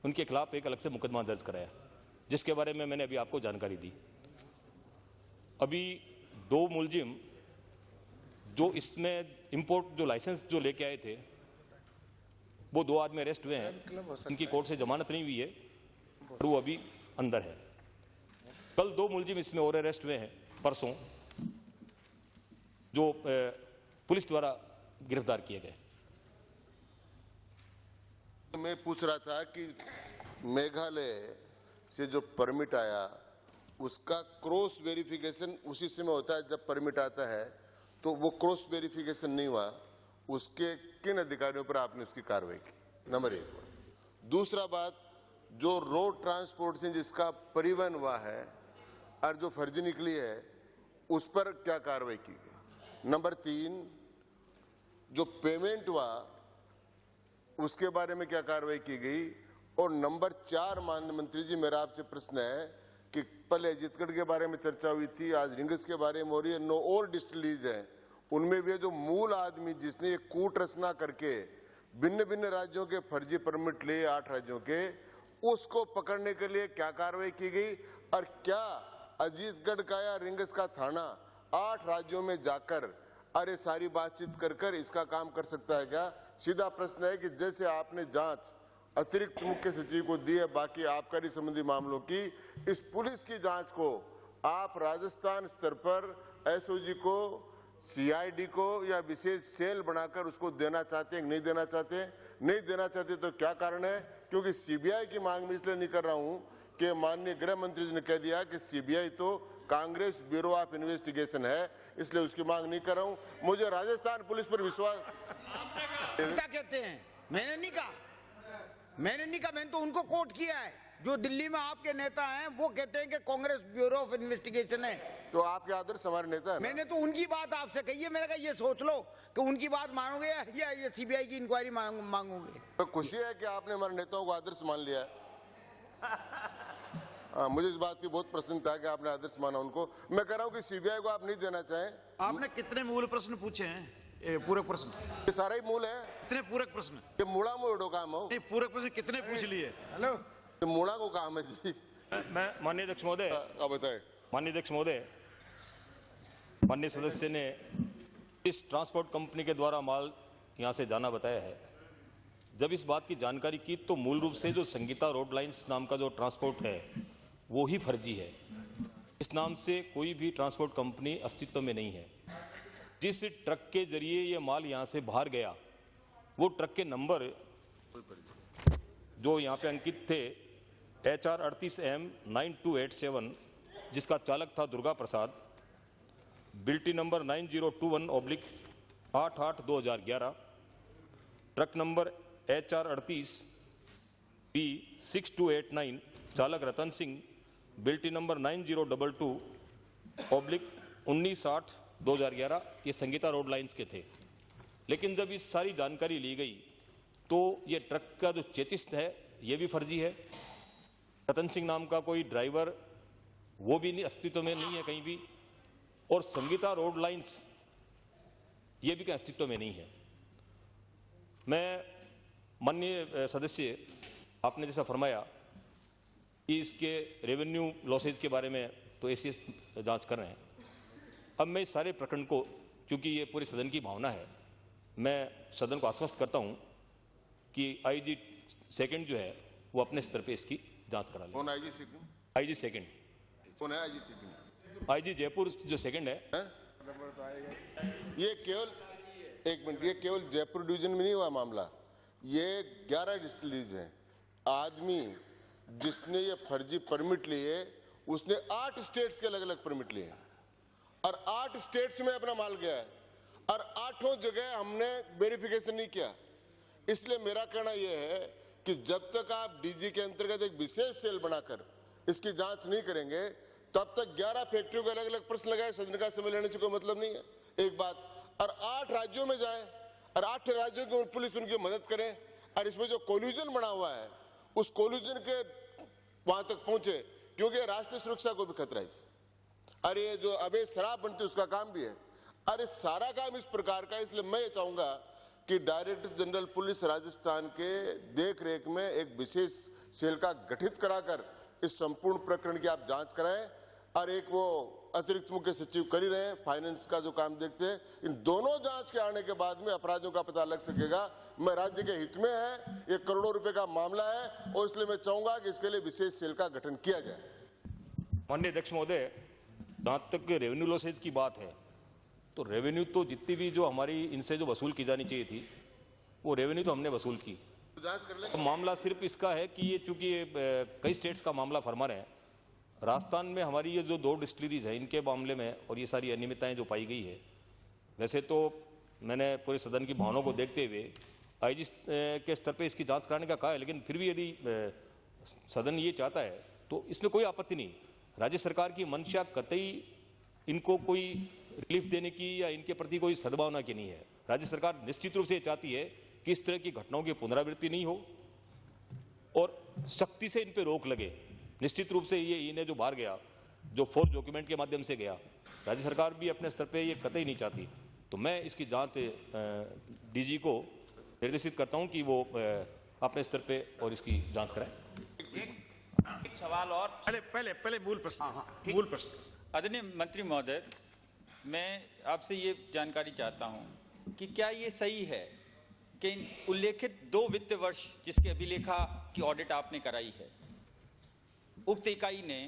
उनके खिलाफ एक अलग से मुकदमा दर्ज कराया, जिसके बारे में मैंने अभी आपको जानकारी दी। अभी 2 मुलजिम जो इसमें इंपोर्ट जो लाइसेंस जो लेके आए थे, वो 2 आदमी अरेस्ट हुए हैं। उनकी कोर्ट से जमानत नहीं हुई है और वो अभी अंदर है। कल 2 मुलजिम इसमें और अरेस्ट हुए हैं परसों, जो पुलिस द्वारा गिरफ्तार किए गए। मैं पूछ रहा था कि मेघालय से जो परमिट आया उसका क्रॉस वेरिफिकेशन उसी समय होता है जब परमिट आता है, तो वो क्रॉस वेरिफिकेशन नहीं हुआ उसके किन अधिकारियों पर आपने उसकी कार्रवाई की, नंबर 1 बात। दूसरा बात, जो रोड ट्रांसपोर्ट से जिसका परिवहन हुआ है और जो फर्जी निकली है उस पर क्या कार्रवाई की गई। नंबर 3, जो पेमेंट हुआ उसके बारे में क्या कार्रवाई की गई। और नंबर 4, माननीय मंत्री जी, मेरा आपसे प्रश्न है कि पहले अजीतगढ़ के बारे में चर्चा हुई थी, आज रिंगस के बारे में हो रही है। 9 और डिस्टिलरीज हैं, उनमें भी जो मूल आदमी जिसने ये कूट रचना करके भिन्न भिन्न राज्यों के फर्जी परमिट लिए 8 राज्यों के, उसको पकड़ने के लिए क्या कार्रवाई की गई। और क्या अजीतगढ़ का या रिंगस का थाना 8 राज्यों में जाकर अरे सारी बातचीत कर कर इसका काम कर सकता है क्या। सीधा प्रश्न है कि जैसे आपने जांच अतिरिक्त मुख्य सचिव को दी है बाकी आबकारी संबंधी मामलों की, इस पुलिस की जांच को आप राजस्थान स्तर पर एसओजी को, सीआईडी को या विशेष सेल बनाकर उसको देना चाहते हैं, नहीं देना चाहते। नहीं देना चाहते तो क्या कारण है। क्योंकि सीबीआई की मांग में इसलिए नहीं कर रहा हूं कि माननीय गृह मंत्री जी ने कह दिया कि सीबीआई तो कांग्रेस ब्यूरो ऑफ इन्वेस्टिगेशन है, इसलिए उसकी मांग नहीं कर रहा हूं। मुझे राजस्थान पुलिस पर विश्वास। क्या कहते हैं, मैंने नहीं कहा, मैंने तो उनको कोट किया है। जो दिल्ली में आपके नेता हैं वो कहते हैं कि कांग्रेस ब्यूरो ऑफ इन्वेस्टिगेशन है, तो आपके आदर्श हमारे नेता है। मैंने तो उनकी बात आपसे कही है। मैंने कहा ये सोच लो कि उनकी बात मानोगे या ये सीबीआई की इंक्वायरी मांगोगे। तो खुशी है कि आपने हमारे नेताओं को आदर्श मान लिया है। मुझे इस बात की बहुत प्रसन्नता है कि आपने आदर्श माना उनको। मैं कह रहा हूं कि सीबीआई को आप नहीं देना चाहें। आपने कितने मूल प्रश्न पूछे हैं? पूरक प्रश्न ये सारा ही मूल है। कितने पूरक प्रश्न? ये मूड़ा मोड़ो काम हो। नहीं, पूरक प्रश्न कितने पूछ लिए? हेलो, ये मूड़ा को काम है जी। मैं माननीय अध्यक्ष महोदय, आप बताएं। माननीय अध्यक्ष महोदय, माननीय सदस्य ने इस ट्रांसपोर्ट कंपनी के द्वारा माल यहाँ से जाना बताया है। जब इस बात की जानकारी की तो मूल रूप से जो संगीता रोड लाइन्स नाम का जो ट्रांसपोर्ट है वो ही फर्जी है। इस नाम से कोई भी ट्रांसपोर्ट कंपनी अस्तित्व में नहीं है। जिस ट्रक के जरिए ये माल यहाँ से बाहर गया वो ट्रक के नंबर जो यहाँ पे अंकित थे HR 38M9287, जिसका चालक था दुर्गा प्रसाद, बिल्टी number 9021/88/2011, truck number HR 38B6289, चालक रतन सिंह, बिल्टी नंबर 9022/19/8/2011, ये संगीता रोड लाइन्स के थे। लेकिन जब इस सारी जानकारी ली गई तो ये ट्रक का जो चेचिस्ट है ये भी फर्जी है। रतन सिंह नाम का कोई ड्राइवर वो भी नहीं, अस्तित्व में नहीं है कहीं भी। और संगीता रोड लाइन्स ये भी कहीं अस्तित्व में नहीं है। मैं माननीय सदस्य, आपने जैसा फरमाया कि इसके रेवेन्यू लॉसेज के बारे में तो एसीएस जांच कर रहे हैं। अब मैं इस सारे प्रकरण को, क्योंकि ये पूरे सदन की भावना है, मैं सदन को आश्वस्त करता हूं कि IG सेकंड जो है वो अपने स्तर पे इसकी जांच करा ले। कौन IG सेकंड? IG सेकंड कौन है IG सेकंड? IG जयपुर जो सेकंड है। ये केवल एक मिनट, ये केवल जयपुर डिवीजन में नहीं हुआ मामला, ये 11 डिस्टिलरीज हैं। आदमी जिसने ये फर्जी परमिट लिए उसने 8 स्टेट्स के अलग अलग परमिट लिए और 8 स्टेट्स में अपना माल गया है और 8 जगह हमने वेरिफिकेशन नहीं किया। इसलिए मेरा कहना यह है कि जब तक आप DG के अंतर्गत एक विशेष सेल बनाकर इसकी जांच नहीं करेंगे तब तक 11 फैक्ट्रियों के अलग अलग प्रश्न लगाए, सदन का समय लेने से कोई मतलब नहीं है। एक बात, और 8 राज्यों में जाएं और 8 राज्यों की पुलिस उनकी मदद करे और इसमें जो कोल्यूजन बना हुआ है उस कोल्यूजन के वहां तक पहुंचे, क्योंकि राष्ट्रीय सुरक्षा को भी खतरा है। अरे ये जो अवैध शराब बनती है उसका काम भी है। अरे सारा काम इस प्रकार का। इसलिए मैं ये चाहूंगा कि डायरेक्टर जनरल पुलिस राजस्थान के देख रेख में एक विशेष सेल का गठित कराकर इस संपूर्ण प्रकरण की आप जांच कराएं और एक वो अतिरिक्त मुख्य सचिव कर ही रहे हैं, फाइनेंस का जो काम देखते हैं। इन दोनों जांच के आने के बाद में अपराधियों का पता लग सकेगा। मैं राज्य के हित में है, ये करोड़ों रुपए का मामला है और इसलिए मैं चाहूंगा कि इसके लिए विशेष सेल का गठन किया जाए। माननीय अध्यक्ष महोदय, जहां तक रेवेन्यू लॉसेज की बात है तो रेवेन्यू तो जितनी भी जो हमारी इनसे जो वसूल की जानी चाहिए थी वो रेवेन्यू तो हमने वसूल की। जांच कर ले। तो मामला सिर्फ इसका है कि ये चूंकि कई स्टेट्स का मामला फरमा रहे हैं, राजस्थान में हमारी ये जो 2 डिस्टिलरीज है इनके मामले में और ये सारी अनियमितताएं जो पाई गई है, वैसे तो मैंने पूरे सदन की भावनाओं को देखते हुए आईजी के स्तर पे इसकी जांच कराने का कहा है, लेकिन फिर भी यदि सदन ये चाहता है तो इसमें कोई आपत्ति नहीं। राज्य सरकार की मंशा कतई इनको कोई रिलीफ देने की या इनके प्रति कोई सद्भावना की नहीं है। राज्य सरकार निश्चित रूप से ये चाहती है कि इस तरह की घटनाओं की पुनरावृत्ति नहीं हो और सख्ती से इन पे रोक लगे। निश्चित रूप से ये इन्हें जो बाहर गया, जो फोर्स डॉक्यूमेंट के माध्यम से गया, राज्य सरकार भी अपने स्तर पे ये कतई नहीं चाहती। तो मैं इसकी जांच डीजी को निर्देशित करता हूं कि वो अपने स्तर पे और इसकी जांच कराएं। एक सवाल और पहले मूल प्रश्न। आदरणीय मंत्री महोदय, मैं आपसे ये जानकारी चाहता हूं कि क्या ये सही है कि इन उल्लेखित 2 वित्त वर्ष जिसके अभिलेखा की ऑडिट आपने कराई है, उक्त इकाई ने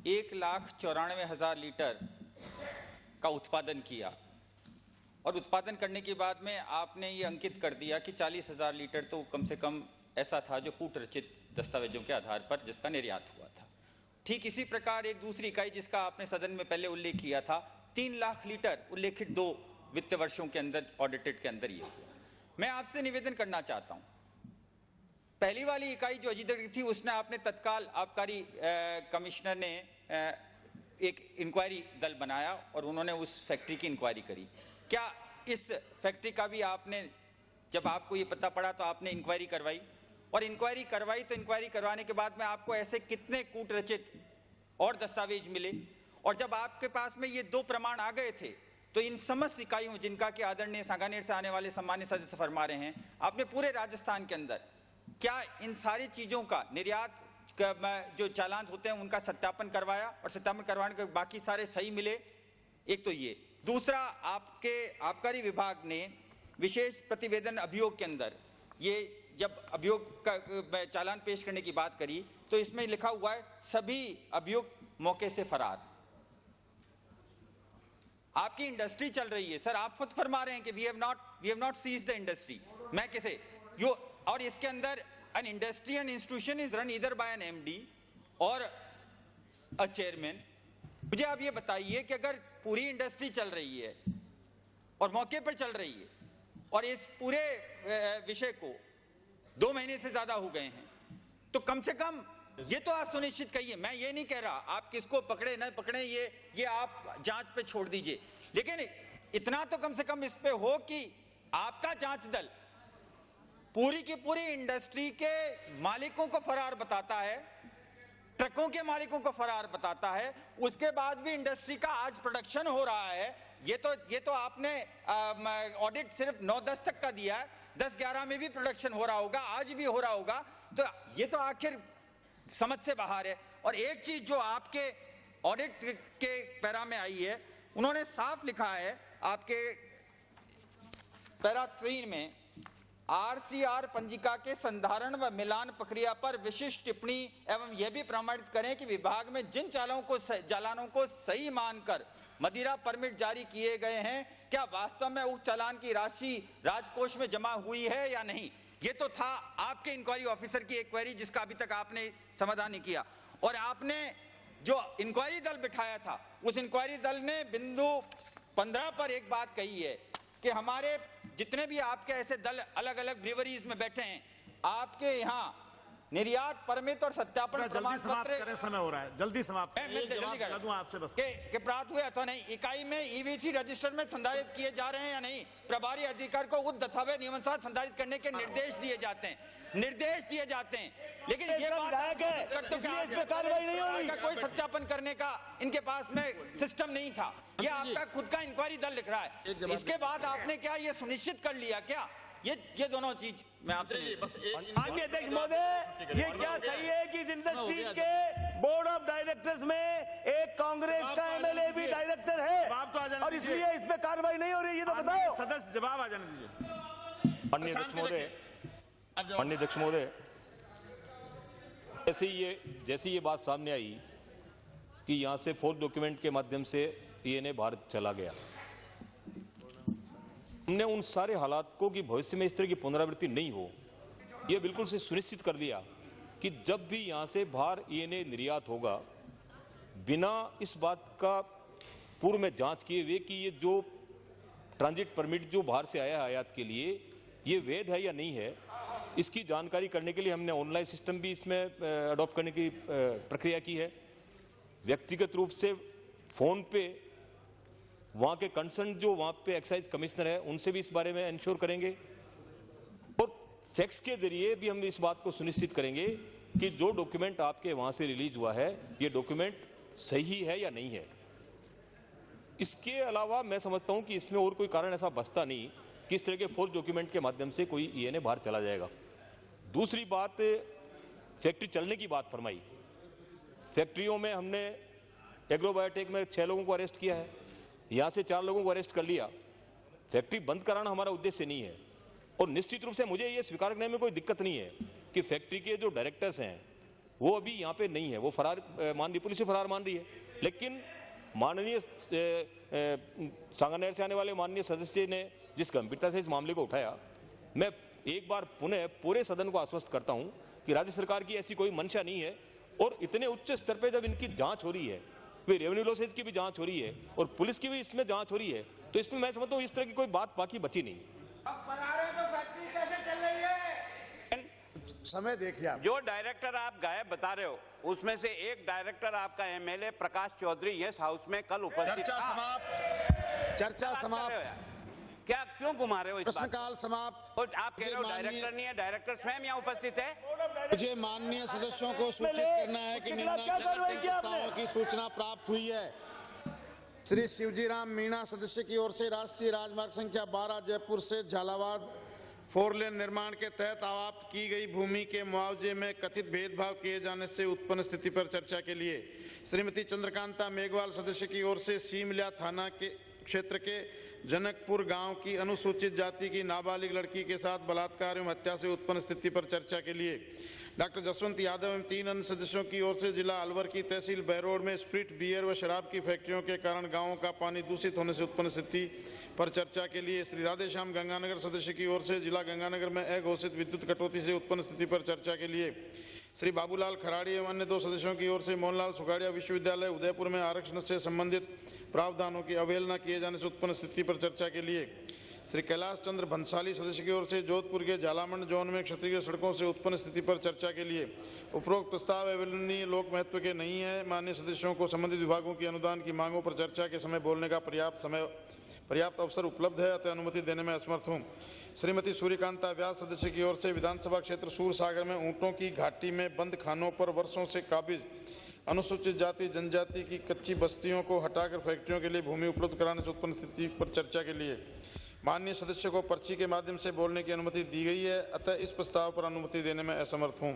1,94,000 लीटर का उत्पादन किया और उत्पादन करने के बाद में आपने ये अंकित कर दिया कि 40,000 लीटर तो कम से कम ऐसा था जो कूट रचित दस्तावेजों के आधार पर जिसका निर्यात हुआ था। ठीक इसी प्रकार एक दूसरी इकाई जिसका आपने सदन में पहले उल्लेख किया था, 3 लाख लीटर उल्लेखित 2 वित्त वर्षों के अंदर ऑडिटेड के अंदर ये हुआ। मैं आपसे निवेदन करना चाहता हूं, पहली वाली इकाई जो अजीत थी उसने आपने तत्काल आबकारी कमिश्नर ने एक इंक्वायरी दल बनाया और उन्होंने उस फैक्ट्री की इंक्वायरी करी। क्या इस फैक्ट्री का भी आपने, जब आपको ये पता पड़ा तो आपने इंक्वायरी करवाई, और इंक्वायरी करवाई तो इंक्वायरी करवाने के बाद में आपको ऐसे कितने कूट रचित और दस्तावेज मिले, और जब आपके पास में ये 2 प्रमाण आ गए थे तो इन समस्त इकाइयों जिनका कि आदरणीय सांगानेर से आने वाले सम्मानित सदस्य फरमा रहे हैं, आपने पूरे राजस्थान के अंदर क्या इन सारी चीजों का निर्यात जो चालान होते हैं उनका सत्यापन करवाया, और सत्यापन करवाने के बाकी सारे सही मिले? एक तो ये। दूसरा, आपके आबकारी विभाग ने विशेष प्रतिवेदन अभियोग के अंदर ये जब अभियोग का चालान पेश करने की बात करी तो इसमें लिखा हुआ है सभी अभियुक्त मौके से फरार। आपकी इंडस्ट्री चल रही है सर, आप खुद फरमा रहे हैं कि we have not ceased the industry. मैं कैसे यो, और इसके अंदर an industry and institution is run either by an MD और a chairman। मुझे आप ये बताइए कि अगर पूरी इंडस्ट्री चल रही है और मौके पर चल रही है और इस पूरे विषय को 2 महीने से ज्यादा हो गए हैं, तो कम से कम ये तो आप सुनिश्चित कहिए। मैं ये नहीं कह रहा आप किसको पकड़े न पकड़े, ये आप जांच पे छोड़ दीजिए, लेकिन इतना तो कम से कम इस पे हो कि आपका जांच दल पूरी की पूरी इंडस्ट्री के मालिकों को फरार बताता है, ट्रकों के मालिकों को फरार बताता है, उसके बाद भी इंडस्ट्री का आज प्रोडक्शन हो रहा है। ये तो आपने ऑडिट सिर्फ 9-10 तक का दिया है, 10-11 में भी प्रोडक्शन हो रहा होगा, आज भी हो रहा होगा, तो ये तो आखिर समझ से बाहर है। और एक चीज जो आपके ऑडिट के पैरा में आई है, उन्होंने साफ लिखा है आपके पैरा 3 में, आरसीआर पंजिका के संधारण व मिलान प्रक्रिया पर विशिष्ट टिप्पणी एवं यह भी प्रमाणित करें कि विभाग में जिन चालानों को सही मानकर मदिरा परमिट जारी किए गए हैं, क्या वास्तव में उस चालान की राशि राजकोष में जमा हुई है या नहीं। ये तो था आपके इंक्वायरी ऑफिसर की एक क्वेरी जिसका अभी तक आपने समाधान नहीं किया। और आपने जो इंक्वायरी दल बिठाया था, उस इंक्वायरी दल ने बिंदु 15 पर एक बात कही है कि हमारे जितने भी आपके ऐसे दल अलग अलग ब्रीवरीज में बैठे हैं, आपके यहाँ निर्यात परमिट और सत्यापन प्रमाण पत्र, समय हो रहा है, जल्दी समाप्त आपसे बस के प्राप्त हुए अथवा नहीं, इकाई में ईवीसी रजिस्टर में संधारित किए जा रहे हैं या नहीं, प्रभारी अधिकारी को उक्त दस्तावेज नियमानुसार संधारित करने के निर्देश दिए जाते हैं, लेकिन ये बात कार्रवाई नहीं हो रही, कोई सत्यापन करने का इनके पास में सिस्टम नहीं था। ये आपका खुद का इंक्वायरी दल लिख रहा है। इसके बाद आपने क्या ये सुनिश्चित कर लिया क्या ये दोनों चीज मैं आपसे माननीय अध्यक्ष महोदय, ये क्या सही है कि इंडस्ट्री के बोर्ड ऑफ डायरेक्टर्स में एक कांग्रेस का एमएलए भी डायरेक्टर है और इसलिए इस पे कार्रवाई नहीं हो रही, ये तो बताओ। सदस्य जवाब आ जाने दीजिए। माननीय अध्यक्ष महोदय, जैसे ये बात सामने आई कि यहां से फोर्स डॉक्यूमेंट के माध्यम से ईएनए भारत चला गया, हमने उन सारे हालात को कि भविष्य में इस तरह की पुनरावृत्ति नहीं हो, यह बिल्कुल से सुनिश्चित कर दिया कि जब भी यहां से बाहर ईएनए निर्यात होगा, बिना इस बात का पूर्व में जांच किए हुए कि ये जो ट्रांजिट परमिट जो बाहर से आया है आयात के लिए, ये वैध है या नहीं है, इसकी जानकारी करने के लिए हमने ऑनलाइन सिस्टम भी इसमें अडॉप्ट करने की प्रक्रिया की है। व्यक्तिगत रूप से फोन पे वहाँ के कंसर्न जो वहाँ पे एक्साइज कमिश्नर है उनसे भी इस बारे में इंश्योर करेंगे, और फैक्स के जरिए भी हम इस बात को सुनिश्चित करेंगे कि जो डॉक्यूमेंट आपके वहाँ से रिलीज हुआ है ये डॉक्यूमेंट सही है या नहीं है। इसके अलावा मैं समझता हूँ कि इसमें और कोई कारण ऐसा बचता नहीं कि इस तरह के फोर्स डॉक्यूमेंट के माध्यम से कोई ईएनए बाहर चला जाएगा। दूसरी बात, फैक्ट्री चलने की बात फरमाई। फैक्ट्रियों में हमने एग्रोबायोटेक में 6 लोगों को अरेस्ट किया है, यहाँ से 4 लोगों को अरेस्ट कर लिया। फैक्ट्री बंद कराना हमारा उद्देश्य नहीं है, और निश्चित रूप से मुझे ये स्वीकार करने में कोई दिक्कत नहीं है कि फैक्ट्री के जो डायरेक्टर्स हैं वो अभी यहाँ पे नहीं है, वो फरार मान रही, पुलिस से फरार मान रही है। लेकिन माननीय सांगानेर से आने वाले माननीय सदस्य ने जिस गंभीरता से इस मामले को उठाया, मैं एक बार पुनः पूरे सदन को आश्वस्त करता हूं कि राज्य सरकार की ऐसी कोई मंशा नहीं है, और इतने उच्च स्तर पे जब इनकी जांच हो रही है, वे रेवेन्यू लॉसेज की भी जांच हो रही है और पुलिस की भी इसमें जांच हो रही है, तो इसमें मैं समझता हूँ इस तरह की कोई बात बाकी बची नहीं। समय देखिए आप। जो डायरेक्टर आप गायब बता रहे हो उसमें से एक डायरेक्टर आपका एमएलए प्रकाश चौधरी इस हाउस में कल उपस्थित था। चर्चा समाप्त। क्या क्यों घुमा रहे हो? प्रश्नकाल समाप्त। और आप कह रहे हो डायरेक्टर नहीं है, डायरेक्टर स्वयं यहाँ उपस्थित है। मुझे माननीय सदस्यों को सूचित करना है कि निर्णय की सूचना प्राप्त हुई है। श्री शिवजीराम मीणा सदस्य की ओर से राष्ट्रीय राजमार्ग संख्या 12 जयपुर से झालावाड़ 4 लेन निर्माण के तहत आवाप्त की गई भूमि के मुआवजे में कथित भेदभाव किए जाने से उत्पन्न स्थिति पर चर्चा के लिए श्रीमती चंद्रकांता मेघवाल सदस्य की ओर से सीमलिया थाना के क्षेत्र के जनकपुर गांव की अनुसूचित जाति की नाबालिग लड़की के साथ बलात्कार एवं हत्या से उत्पन्न स्थिति पर चर्चा के लिए डॉक्टर जसवंत यादव एवं 3 अन्य सदस्यों की ओर से जिला अलवर की तहसील बहरोड में स्प्रिट बियर व शराब की फैक्ट्रियों के कारण गांवों का पानी दूषित होने से उत्पन्न स्थिति पर चर्चा के लिए श्री राधेश्याम गंगानगर सदस्य की ओर से जिला गंगानगर में अघोषित विद्युत कटौती से उत्पन्न स्थिति पर चर्चा के लिए श्री बाबूलाल खराड़ी एवं अन्य 2 सदस्यों की ओर से मोहनलाल सुखाड़िया विश्वविद्यालय उदयपुर में आरक्षण से संबंधित प्रावधानों की अवहेलना किए जाने से उत्पन्न स्थिति पर चर्चा के लिए श्री कैलाश चंद्र भंसाली सदस्य की ओर से जोधपुर के झालामंड जोन में क्षत्रिय सड़कों से उत्पन्न स्थिति पर चर्चा के लिए उपरोक्त प्रस्ताव अवहेलनीय लोक महत्व के नहीं है। माननीय सदस्यों को संबंधित विभागों की अनुदान की मांगों पर चर्चा के समय बोलने का पर्याप्त अवसर उपलब्ध है, अतः अनुमति देने में असमर्थ हूँ। श्रीमती सूर्यकांता व्यास सदस्य की ओर से विधानसभा क्षेत्र सूरसागर में ऊंटों की घाटी में बंद खानों पर वर्षों से काबिज अनुसूचित जाति जनजाति की कच्ची बस्तियों को हटाकर फैक्ट्रियों के लिए भूमि उपलब्ध कराने से उत्पन्न स्थिति पर चर्चा के लिए माननीय सदस्य को पर्ची के माध्यम से बोलने की अनुमति दी गई है, अतः इस प्रस्ताव पर अनुमति देने में असमर्थ हूँ।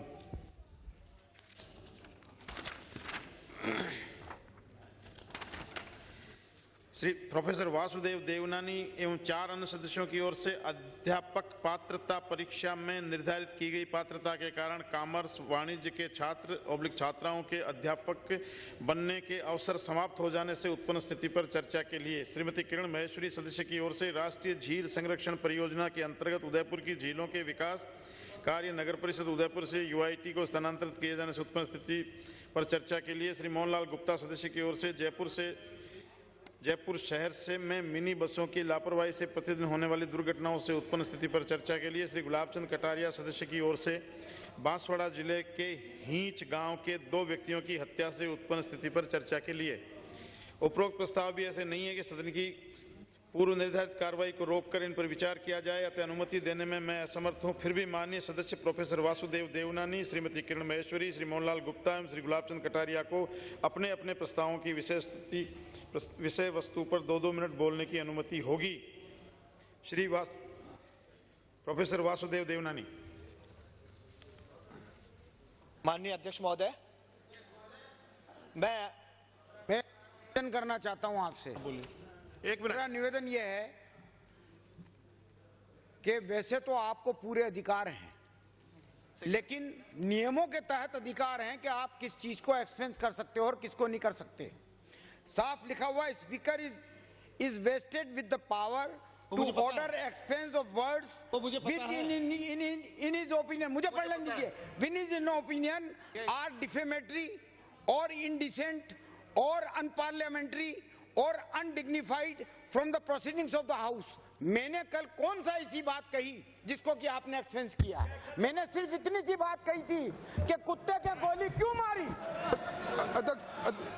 श्री प्रोफेसर वासुदेव देवनानी एवं 4 अन्य सदस्यों की ओर से अध्यापक पात्रता परीक्षा में निर्धारित की गई पात्रता के कारण कॉमर्स वाणिज्य के छात्र / छात्राओं के अध्यापक बनने के अवसर समाप्त हो जाने से उत्पन्न स्थिति पर चर्चा के लिए श्रीमती किरण महेश्वरी सदस्य की ओर से राष्ट्रीय झील संरक्षण परियोजना के अंतर्गत उदयपुर की झीलों के विकास कार्य नगर परिषद उदयपुर से UIT को स्थानांतरित किए जाने से उत्पन्न स्थिति पर चर्चा के लिए श्री मोहनलाल गुप्ता सदस्य की ओर से जयपुर शहर से में मिनी बसों की लापरवाही से प्रतिदिन होने वाली दुर्घटनाओं से उत्पन्न स्थिति पर चर्चा के लिए श्री गुलाबचंद कटारिया सदस्य की ओर से बांसवाड़ा जिले के हींच गांव के 2 व्यक्तियों की हत्या से उत्पन्न स्थिति पर चर्चा के लिए उपरोक्त प्रस्ताव भी ऐसे नहीं है कि सदन की पूर्व निर्धारित कार्रवाई को रोककर इन पर विचार किया जाए, अतः अनुमति देने में मैं असमर्थ हूं। फिर भी माननीय सदस्य प्रोफेसर वासुदेव देवनानी, श्रीमती किरण महेश्वरी, श्री मोहनलाल गुप्ता एवं श्री गुलाबचंद कटारिया को अपने अपने प्रस्तावों की विषय वस्तु पर 2-2 मिनट बोलने की अनुमति होगी। श्री प्रोफेसर वासुदेव देवनानी। माननीय अध्यक्ष महोदय, मैं निवेदन करना चाहता हूं आपसे। मेरा निवेदन यह है कि वैसे तो आपको पूरे अधिकार हैं, लेकिन नियमों के तहत अधिकार हैं कि आप किस चीज को एक्सपेंस कर सकते हो और किसको नहीं कर सकते। साफ लिखा हुआ speaker is vested with the power to order expense of words which in his opinion, मुझे पढ़ लेने दीजिए, which is in opinion are defamatory और इनडिसेंट और अनपार्लियामेंट्री और undignified from the proceedings of the house. मैंने कल कौन सा ऐसी बात कही जिसको कि आपने एक्सपेंस किया? मैंने सिर्फ इतनी सी बात कही थी कि कुत्ते के गोली क्यों मारी,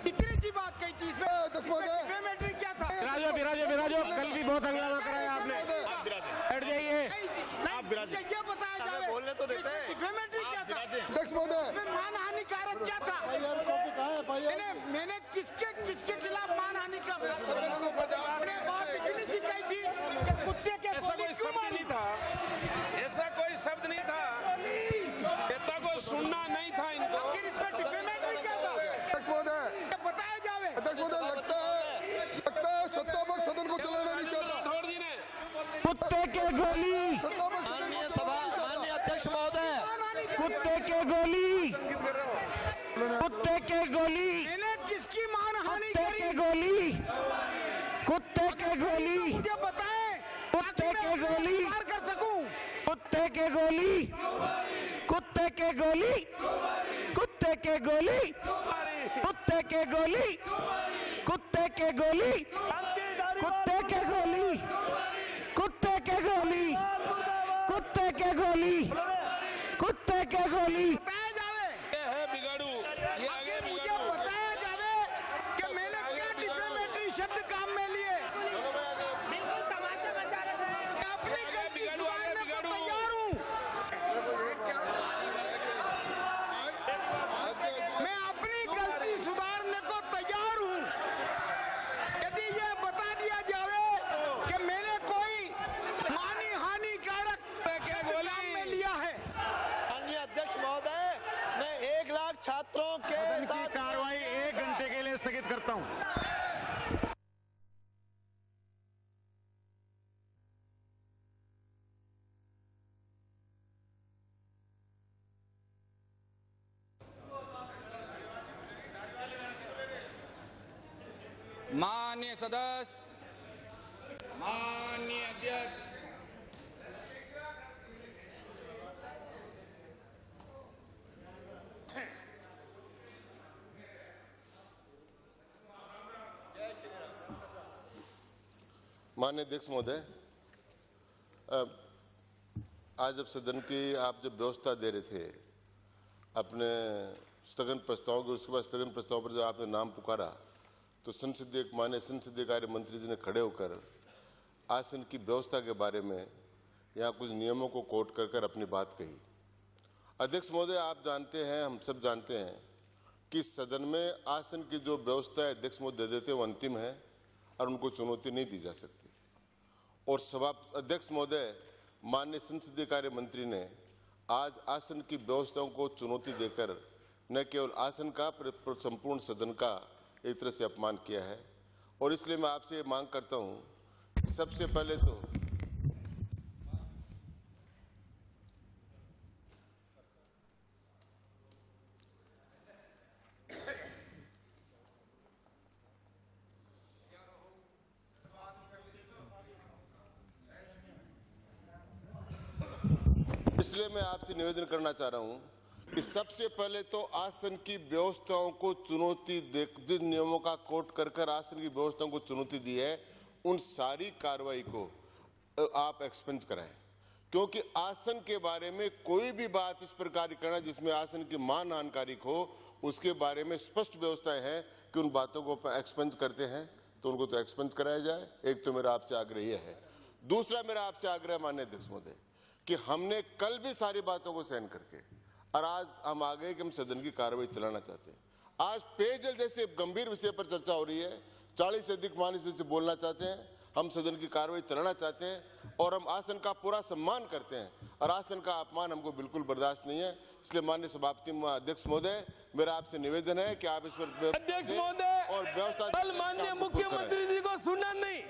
इतनी सी बात कही थी। इसमें डिफेमेटरी क्या था? बिराजो कल भी बहुत हंगामा कराया आपने। हट जाइए, ये बताया जाए बोलने तो देते हैं। डिफेमेटरी क्या था? अध्यक्ष महोदय, मानहानिकारक क्या था? मैंने किसके खिलाफ मानहानि का बात इतनी सी कही थी कि कुत्ते के गोली क्यों मारी? ऐसा कोई शब्द नहीं था, नेता को सुनना नहीं था इनको। आखिर इसमें डिफेमेटरी क्या था? अध्यक्ष महोदय, बताया जाए। अध्यक्ष महोदय, लगता है सत्तापक्ष सदन को चलाना नहीं चाहता। कुत्ते के गोली, माननीय अध्यक्ष महोदय, कुत्ते के गोली, कुत्ते के गोली, मैंने किसकी मानहानि कुत्ते के गोली, कुत्ते के गोली, मुझे बताएं, कुत्ते के गोली, कर सकूं। कुत्ते के गोली, कुत्ते के गोली, कुत्ते के गोली, कुत्ते के गोली, कुत्ते के गोली, कुत्ते के गोली, कुत्ते के गोली, कुत्ते के गोली, कुत्ते के गोली। बताया जावे, आखिर मुझे बताया जावे कि मैंने क्या डिफेमेटरी शब्द काम में लिए। बिल्कुल तमाशा मचा रखा है। अपनी गलती सुधारने को तैयार हूँ। मैं अपनी गलती सुधारने को तैयार हूँ। यदि ये बता दिया जावे कि मैंने कोई हानिकारक काम में लिया है। माननीय अध्यक्ष महोदय, मैं 1 लाख छात्रों के साथ कार्रवाई 1 घंटे के लिए स्थगित करता हूं। माननीय सदस्य, माननीय अध्यक्ष, माननीय अध्यक्ष महोदय, आज जब सदन की आप जब व्यवस्था दे रहे थे अपने स्थगन प्रस्ताव के, उसके बाद स्थगन प्रस्ताव पर जब आपने नाम पुकारा तो माननीय संसदीय कार्य मंत्री जी ने खड़े होकर आसन की व्यवस्था के बारे में यहाँ कुछ नियमों को कोट कर अपनी बात कही। अध्यक्ष महोदय, आप जानते हैं, हम सब जानते हैं कि सदन में आसन की जो व्यवस्था है अध्यक्ष महोदय दे देते हैं वो अंतिम है और उनको चुनौती नहीं दी जा सकती। और सभा अध्यक्ष महोदय, माननीय संसदीय कार्य मंत्री ने आज आसन की व्यवस्थाओं को चुनौती देकर न केवल आसन का संपूर्ण सदन का एक तरह से अपमान किया है। और इसलिए मैं आपसे ये मांग करता हूं कि सबसे पहले तो इसलिए मैं आपसे निवेदन करना चाह रहा हूं कि सबसे पहले तो आसन की व्यवस्थाओं को चुनौती दे, जिन नियमों का कोट कर आसन की व्यवस्थाओं को चुनौती दी है, उन सारी कार्रवाई को आप एक्सपेंस कराएं, क्योंकि आसन के बारे में कोई भी बात इस प्रकार की करना जिसमें आसन की मान हानिकारक हो, उसके बारे में स्पष्ट व्यवस्थाएं हैं कि उन बातों को एक्सपेंस करते हैं तो उनको तो एक्सपेंस कराया जाए। एक तो मेरा आपसे आग्रह यह है। दूसरा मेरा आपसे आग्रह माननीय अध्यक्ष महोदय कि हमने कल भी सारी बातों को सहन करके और आज हम आ गए कि हम सदन की कार्रवाई चलाना चाहते हैं। आज पेयजल जैसे गंभीर विषय पर चर्चा हो रही है, 40 से अधिक माननीय से बोलना चाहते हैं, हम सदन की कार्रवाई चलाना चाहते हैं और हम आसन का पूरा सम्मान करते हैं और आसन का अपमान हमको बिल्कुल बर्दाश्त नहीं है। इसलिए माननीय सभापति अध्यक्ष महोदय, मेरा आपसे निवेदन है कि आप इस पर अध्यक्ष महोदय, और व्यवस्था कल माननीय मुख्यमंत्री जी को सुना नहीं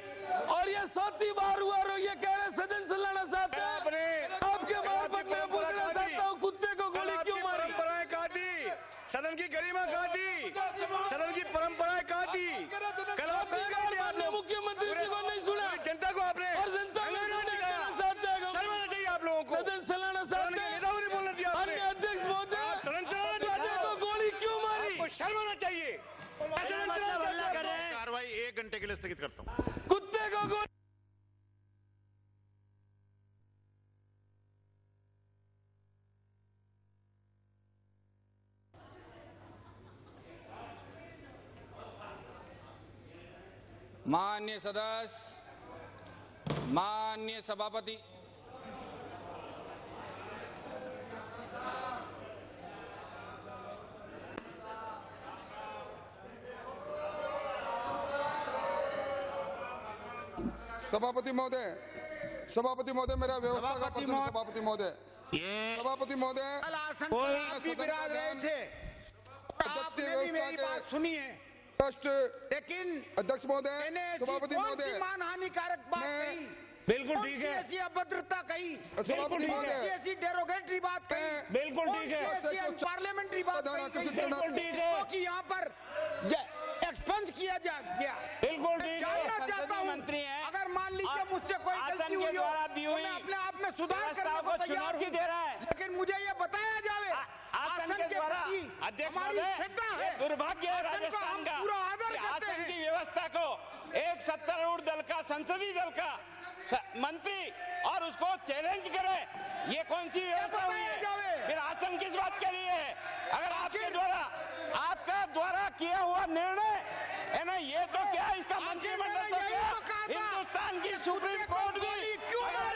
और ये 7वीं बार हुआ और ये कह रहे सदन चलाना चाहते हैं। आपके मार्फत मैं पूछना चाहता हूँ, कुत्ते को गोली क्यों मारी? परंपराएं कहा दी, सदन की गरिमा कहा दी, सदन की परंपराएं कहा दी। कल आपने मुख्यमंत्री जी को नहीं सुना, जनता को आपने और जनता ने शर्माना चाहिए आप लोगों को। सदन चलाना चाहते हैं, बोलने दिया आपने। अध्यक्ष महोदय, सदन चलाना को गोली क्यों मारी? शर्माना चाहिए। कार्रवाई 1 घंटे के के लिए स्थगित करता हूं। कुत्ते को गोली माननीय सदस्य, माननीय सभापति, सभापति महोदय, मेरा व्यवस्था का प्रश्न है, सभापति महोदय। सभापति महोदय, आसन पर आप भी विराज रहे थे, आपने भी मेरी बात सुनी है, लेकिन अध्यक्ष महोदय, सभापति कौन सी महोदय, मानहानिकारक बात कही? बिल्कुल ठीक है। ऐसी अभद्रता कही, सभापति महोदय, ऐसी डेरोगेटरी बात कही, बिल्कुल ठीक है। ऐसी अनपार्लियामेंट्री बात कही, बिल्कुल ठीक है। कि यहाँ पर एक्सपंज किया जा गया। बिल्कुल ठीक है। जानना चाहता हूँ, मंत्री हैं, अगर मान लीजिए मुझसे कोई गलती हुई हो तो मैं अपने आप में सुधार करने को तैयार हूँ, दे रहा है, लेकिन मुझे ये बताया जावे आसन के प्रति हमारी श्रद्धा है, दुर्भाग्य है राजस्थान का पूरा आदर करते आसन हैं। की व्यवस्था को एक सत्तारूढ़ दल का, संसदीय दल का मंत्री और उसको चैलेंज करे, ये कौन सी व्यवस्था हुई है? फिर आसन किस बात के लिए है? अगर आपका द्वारा किया हुआ निर्णय है ना, ये तो क्या इसका मंत्रिमंडल तो क्या हिंदुस्तान की सुप्रीम कोर्ट भी क्यों है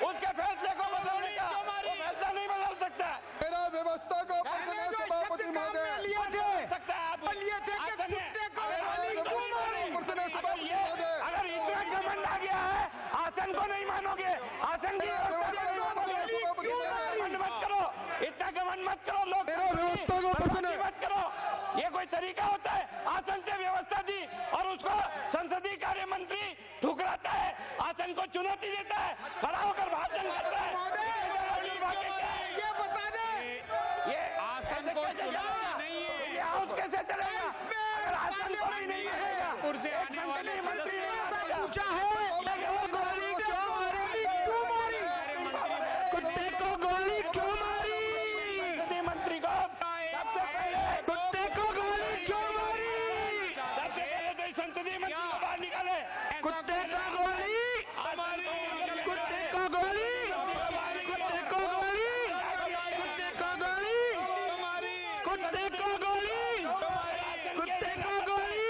उसके फैसले को बदलने का फैसला नहीं बदल सकता। मेरा व्यवस्था का प्रश्न है, सभापति महोदय। अगर इतना घमंड आ गया है, आसन को नहीं मानोगे, आसन की घमंड मत करो, इतना घमंड मत करो, लोग मत करो, ये कोई तरीका होता है? आसन से व्यवस्था दी और उसको संसदीय कार्य मंत्री ठुकराता है, आसन को चुनौती देता है, खड़ा होकर भाषण करता है। ये बता दे, ये आसन को चुनौती नहीं है, ये हाउस कैसे चलेगा अगर आसन को भी नहीं मिलेगा? संसदीय मंत्री ने पूछा है, कुत्ते को गोली क्यों मारी? संसदीय मंत्री को सबसे पहले कुत्ते को गोली क्यों मारी? सबसे पहले तो संसदीय मंत्री को बाहर निकाले। कुत्ते को गोली, कुत्ते को गोली, कुत्ते को गोली, कुत्ते को गोली, कुत्ते को गोली, कुत्ते को गोली,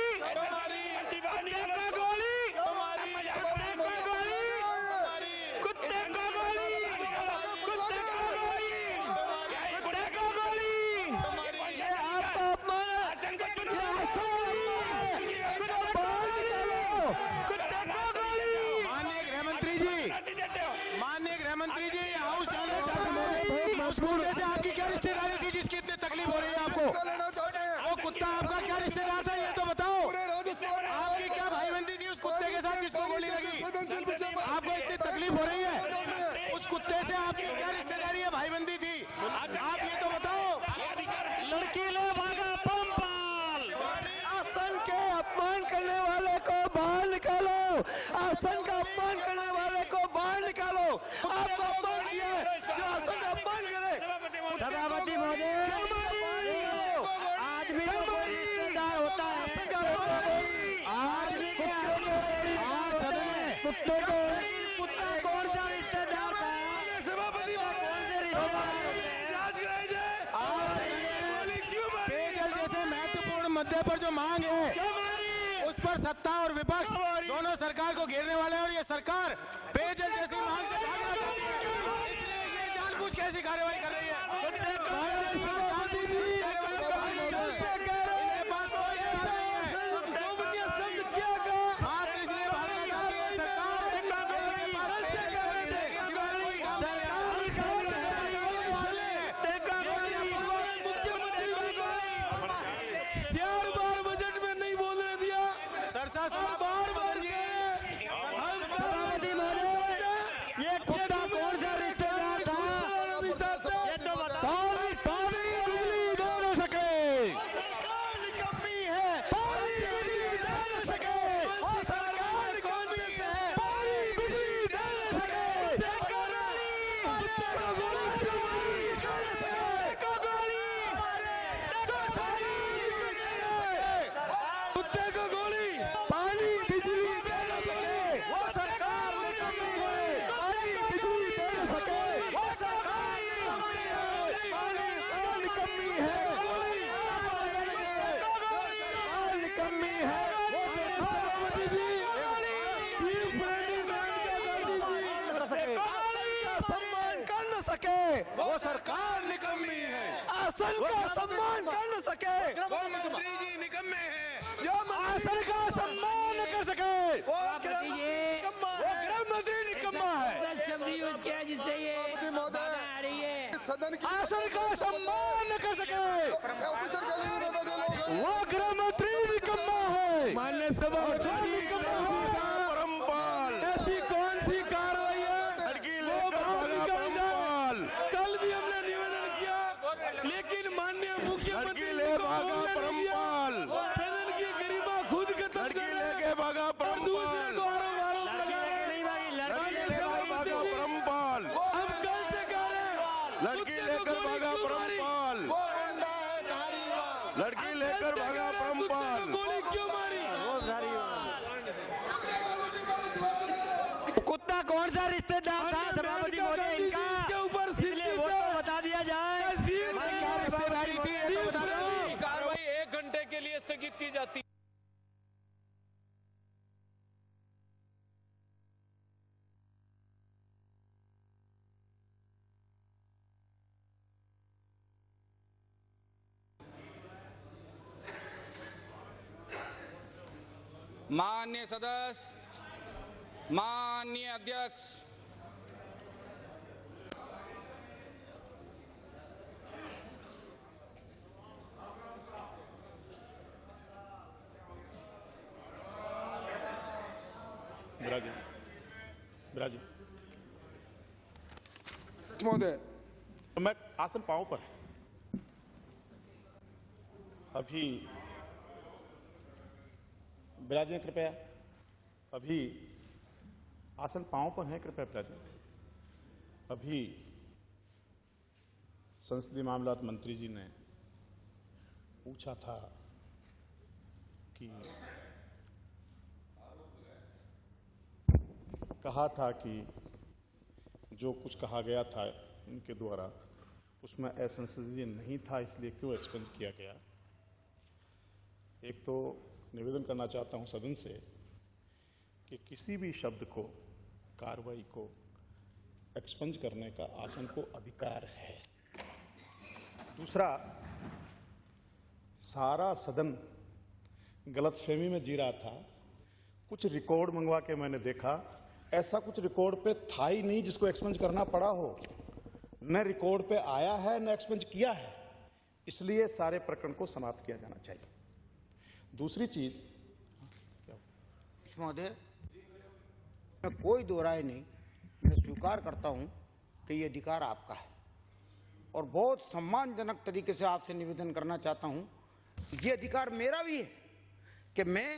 मंत्री बाहर निकालो, गोली, कुत्ते को गोली, कुत्ते को गोली, कुत्ते को गोली, ये आप अपमान, कुत्ते को गोली। माननीय गृह मंत्री जी, हाउस कुत्ते से आपकी क्या रिश्तेदारी थी जिसकी इतनी तकलीफ हो रही है आपको? वो कुत्ता आपका क्या रिश्तेदार था, ये तो बताओ। आपकी क्या भाईबंदी थी उस कुत्ते के साथ जिसको गोली लगी? आपको इतनी तकलीफ हो रही है, उस कुत्ते से आपकी क्या रिश्तेदारी है, भाईबंदी थी? आप ये तो बताओ। लड़की लो भागा पंपाल, आसन के अपमान करने वाले को बाहर निकालो, आसन का अपमान करने वाले को बाहर निकालो। आपको अपमान किया है, जो आसन का अपमान करे। सभापति महोदय, आज भी रिश्तेदार होता है, आज भी सदन में कुत्ते को, कुत्ता कौन सा रिश्तेदार था? सभापति पेयजल जैसे महत्वपूर्ण मुद्दे पर जो मांग है, उस पर सत्ता और विपक्ष दोनों सरकार को घेरने वाले हैं और ये सरकार पेयजल जैसी मांग से भागना चाहती है, इसलिए ये जानबूझ के ऐसी कार्रवाई कर रही है। ये कुत्ता कौन सा रिश्तेदार था? ये तो बताओ। सरकार निकम्मी है। आसन का सम्मान कर न सके वो मंत्री जी निकम्मे हैं। जो आसन का सम्मान न कर सके वो गृह मंत्री निकम्मा है। शब्द यूज किया जिससे ये बाधा आ रही है। सदन की आसन का सम्मान न कर सके ऑफिसर गैलरी में बैठे लोग वो गृह मंत्री निकम्मा है। माननीय सभापति परमपाल ऐसी कौन सी कार्रवाई है? कल भी हमने निवेदन किया, लेकिन माननीय मुख्यमंत्री परमपाल सदन की गरिमा खुद खत्म कर रहे हैं भागा और दूसरे को आरोप लगा रहे हैं। परमपाल हम कल से कह रहे हैं लड़की लेकर भागा परमपाल लड़की लेकर भागा परमपाल गोली क्यों मारी? कुत्ता कौन सा रिश्तेदार था सभापति महोदय इनका? इसके ऊपर इसलिए वो तो बता दिया जाए। क्या रिश्तेदारी थी ये तो बता दो। कार्रवाई 1 घंटे के लिए स्थगित की जाती है। माननीय सदस्य, माननीय अध्यक्ष, महोदय मैं आसन पांव पर अभी विराजें कृपया। अभी आसन पांव पर हैं, कृपया विराजें। अभी संसदीय मामलात मंत्री जी ने पूछा था कि कहा था कि जो कुछ कहा गया था इनके द्वारा उसमें असंसदीय नहीं था, इसलिए क्यों एक्सपेंस किया गया। एक तो निवेदन करना चाहता हूं सदन से कि किसी भी शब्द को, कार्रवाई को एक्सपेंस करने का आसन को अधिकार है। दूसरा, सारा सदन गलतफहमी में जी रहा था। कुछ रिकॉर्ड मंगवा के मैंने देखा, ऐसा कुछ रिकॉर्ड पे था ही नहीं जिसको एक्सपेंस करना पड़ा हो। न रिकॉर्ड पे आया है न एक्सपेंस किया है, इसलिए सारे प्रकरण को समाप्त किया जाना चाहिए। दूसरी चीज महोदय, मैं कोई दो राय नहीं, मैं स्वीकार करता हूं कि ये अधिकार आपका है और बहुत सम्मानजनक तरीके से आपसे निवेदन करना चाहता हूं। ये अधिकार मेरा भी है कि मैं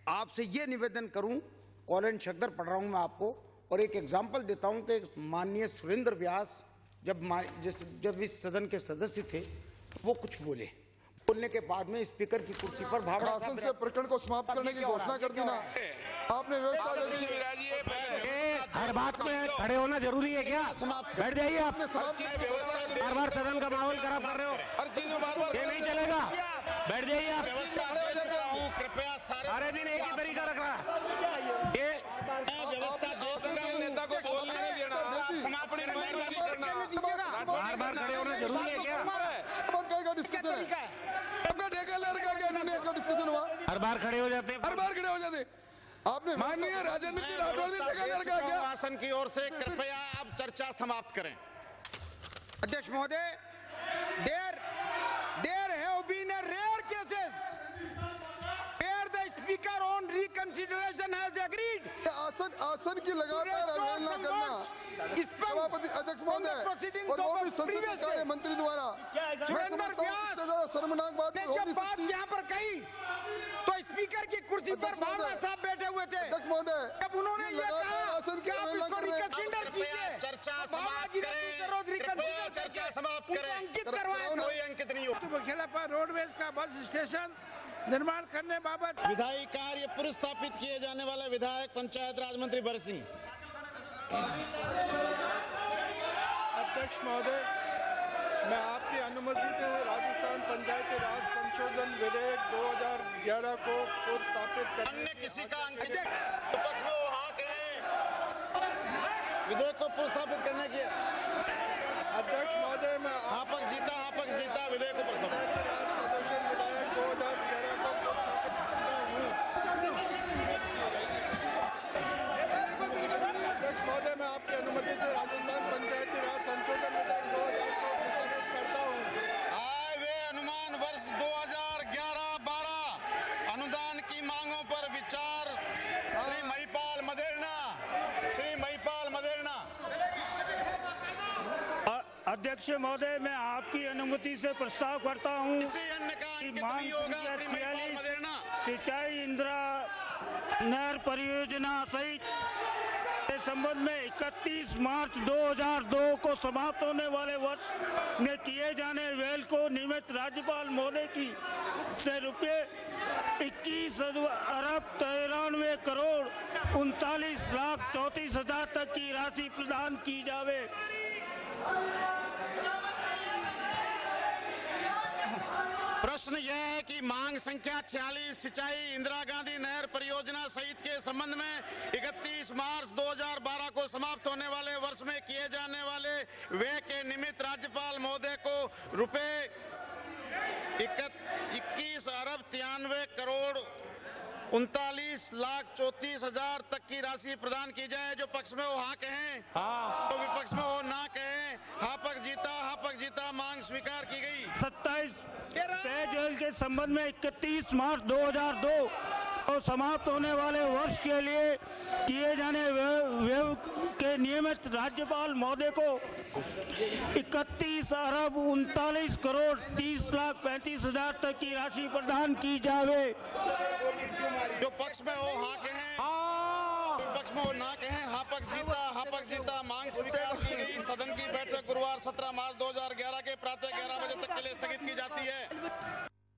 आपसे ये निवेदन करूं। कॉलेज शक्कर पढ़ रहा हूं मैं आपको, और एक एग्जाम्पल देता हूं कि माननीय सुरेंद्र व्यास जब इस सदन के सदस्य थे, वो कुछ बोलने के बाद में स्पीकर की कुर्सी पर भावना शासन से प्रकरण को समाप्त करने की घोषणा कर दी ना आपने। व्यवस्था हर बात में खड़े होना जरूरी है क्या? बैठ जाइए आप। बार बार सदन का माहौल खराब कर रहे हो, ये नहीं चलेगा। बैठ जाइए आप। कृपया सारे दिन एक ही तरीका रख रहा है ये। नेता को बोलने नहीं देना, समापन करना, बार बार खड़े होना जरूरी है क्या? डिस्कशन हुआ, हर बार खड़े हो जाते हैं, हर बार खड़े हो जाते। आपने माननीय राजेंद्र जी राठौड़ ने ठेकेदार क्या? आसन की ओर से कृपया आप चर्चा समाप्त करें। अध्यक्ष महोदय, there have been a rare cases where the speaker on reconsideration has agreed आसन की लगातार अवहेलना करना सभापति अध्यक्ष महोदय, और वो भी संसदीय कार्य मंत्री द्वारा। सुरेंद्र व्यास शर्मनाक बात ने जब बात यहाँ पर कही तो स्पीकर की कुर्सी पर भावना साहब बैठे हुए थे। अध्यक्ष महोदय, जब उन्होंने ये कहा कि आप इसको रिकंसिडर कीजिए, चर्चा समाप्त करें, चर्चा समाप्त करें, अंकित करवाए, कोई अंकित नहीं हो। मुख्यालय पर रोडवेज का बस स्टेशन निर्माण करने बाबत विधायी कार्य पुनर्स्थापित किए जाने वाले विधायक पंचायत राज मंत्री भरत सिंह। अध्यक्ष महोदय, मैं आपकी अनुमति से राजस्थान पंचायती राज संशोधन विधेयक 2011 को पुनर्स्थापित करने। अन्य किसी का अंकित विपक्ष में वो हाँ कहें, विधेयक को पुनर्स्थापित करने की अध्यक्ष महोदय, मैं हाँ पक्ष जीता विधेयक को प्रस्तुत सदस्य विधायक 2011 को स्थापित करता हूँ। अध्यक्ष महोदय, मैं आपकी अनुमति से राजस्थान पंचायती राज संशोधन विधेयक 2000 को प्रस्तुत करता हूँ। आय व्यय अनुमान वर्ष 2011-12 अनुदान की मांगों पर विचार। श्री महिपाल मदेरणा। अध्यक्ष महोदय, मैं आपकी अनुमति से प्रस्ताव करता हूँ किसी अन्य का अंकित मांग नहीं होगा। संख्या श्री महिपाल 46 मदेरणा। सिंचाई इंदिरा नहर परियोजना सहित के संबंध में 31 मार्च 2002 को समाप्त होने वाले वर्ष में किए जाने व्यय को नियमित राज्यपाल महोदय की से रुपये 21 अरब 93 करोड़ 39,34,000 तक की राशि प्रदान की जावे। प्रश्न यह है कि मांग संख्या 46 सिंचाई इंदिरा गांधी नहर परियोजना सहित के संबंध में 31 मार्च 2012 को समाप्त होने वाले वर्ष में किए जाने वाले व्यय के निमित्त राज्यपाल महोदय को रुपए 21 अरब 93 करोड़ 39,34,000 तक की राशि प्रदान की जाए। जो पक्ष में हो हाँ कहें, तो विपक्ष में हो ना कहें। हाँ पक्ष जीता, मांग स्वीकार की गई। 27 पेयजल के संबंध में 31 मार्च 2002 को समाप्त होने वाले वर्ष के लिए किए जाने व्यय के नियमित राज्यपाल महोदय को 31 अरब 39 करोड़ 30,35,000 तक की राशि प्रदान की जावे। जो पक्ष में हो हाँ कहें, विपक्ष में हो ना कहें। हाँ पक्ष जीता, मांग स्वीकार की गई। सदन की बैठक गुरुवार 17 मार्च 2011 के प्रातः 11 बजे तक के लिए स्थगित की जाती है।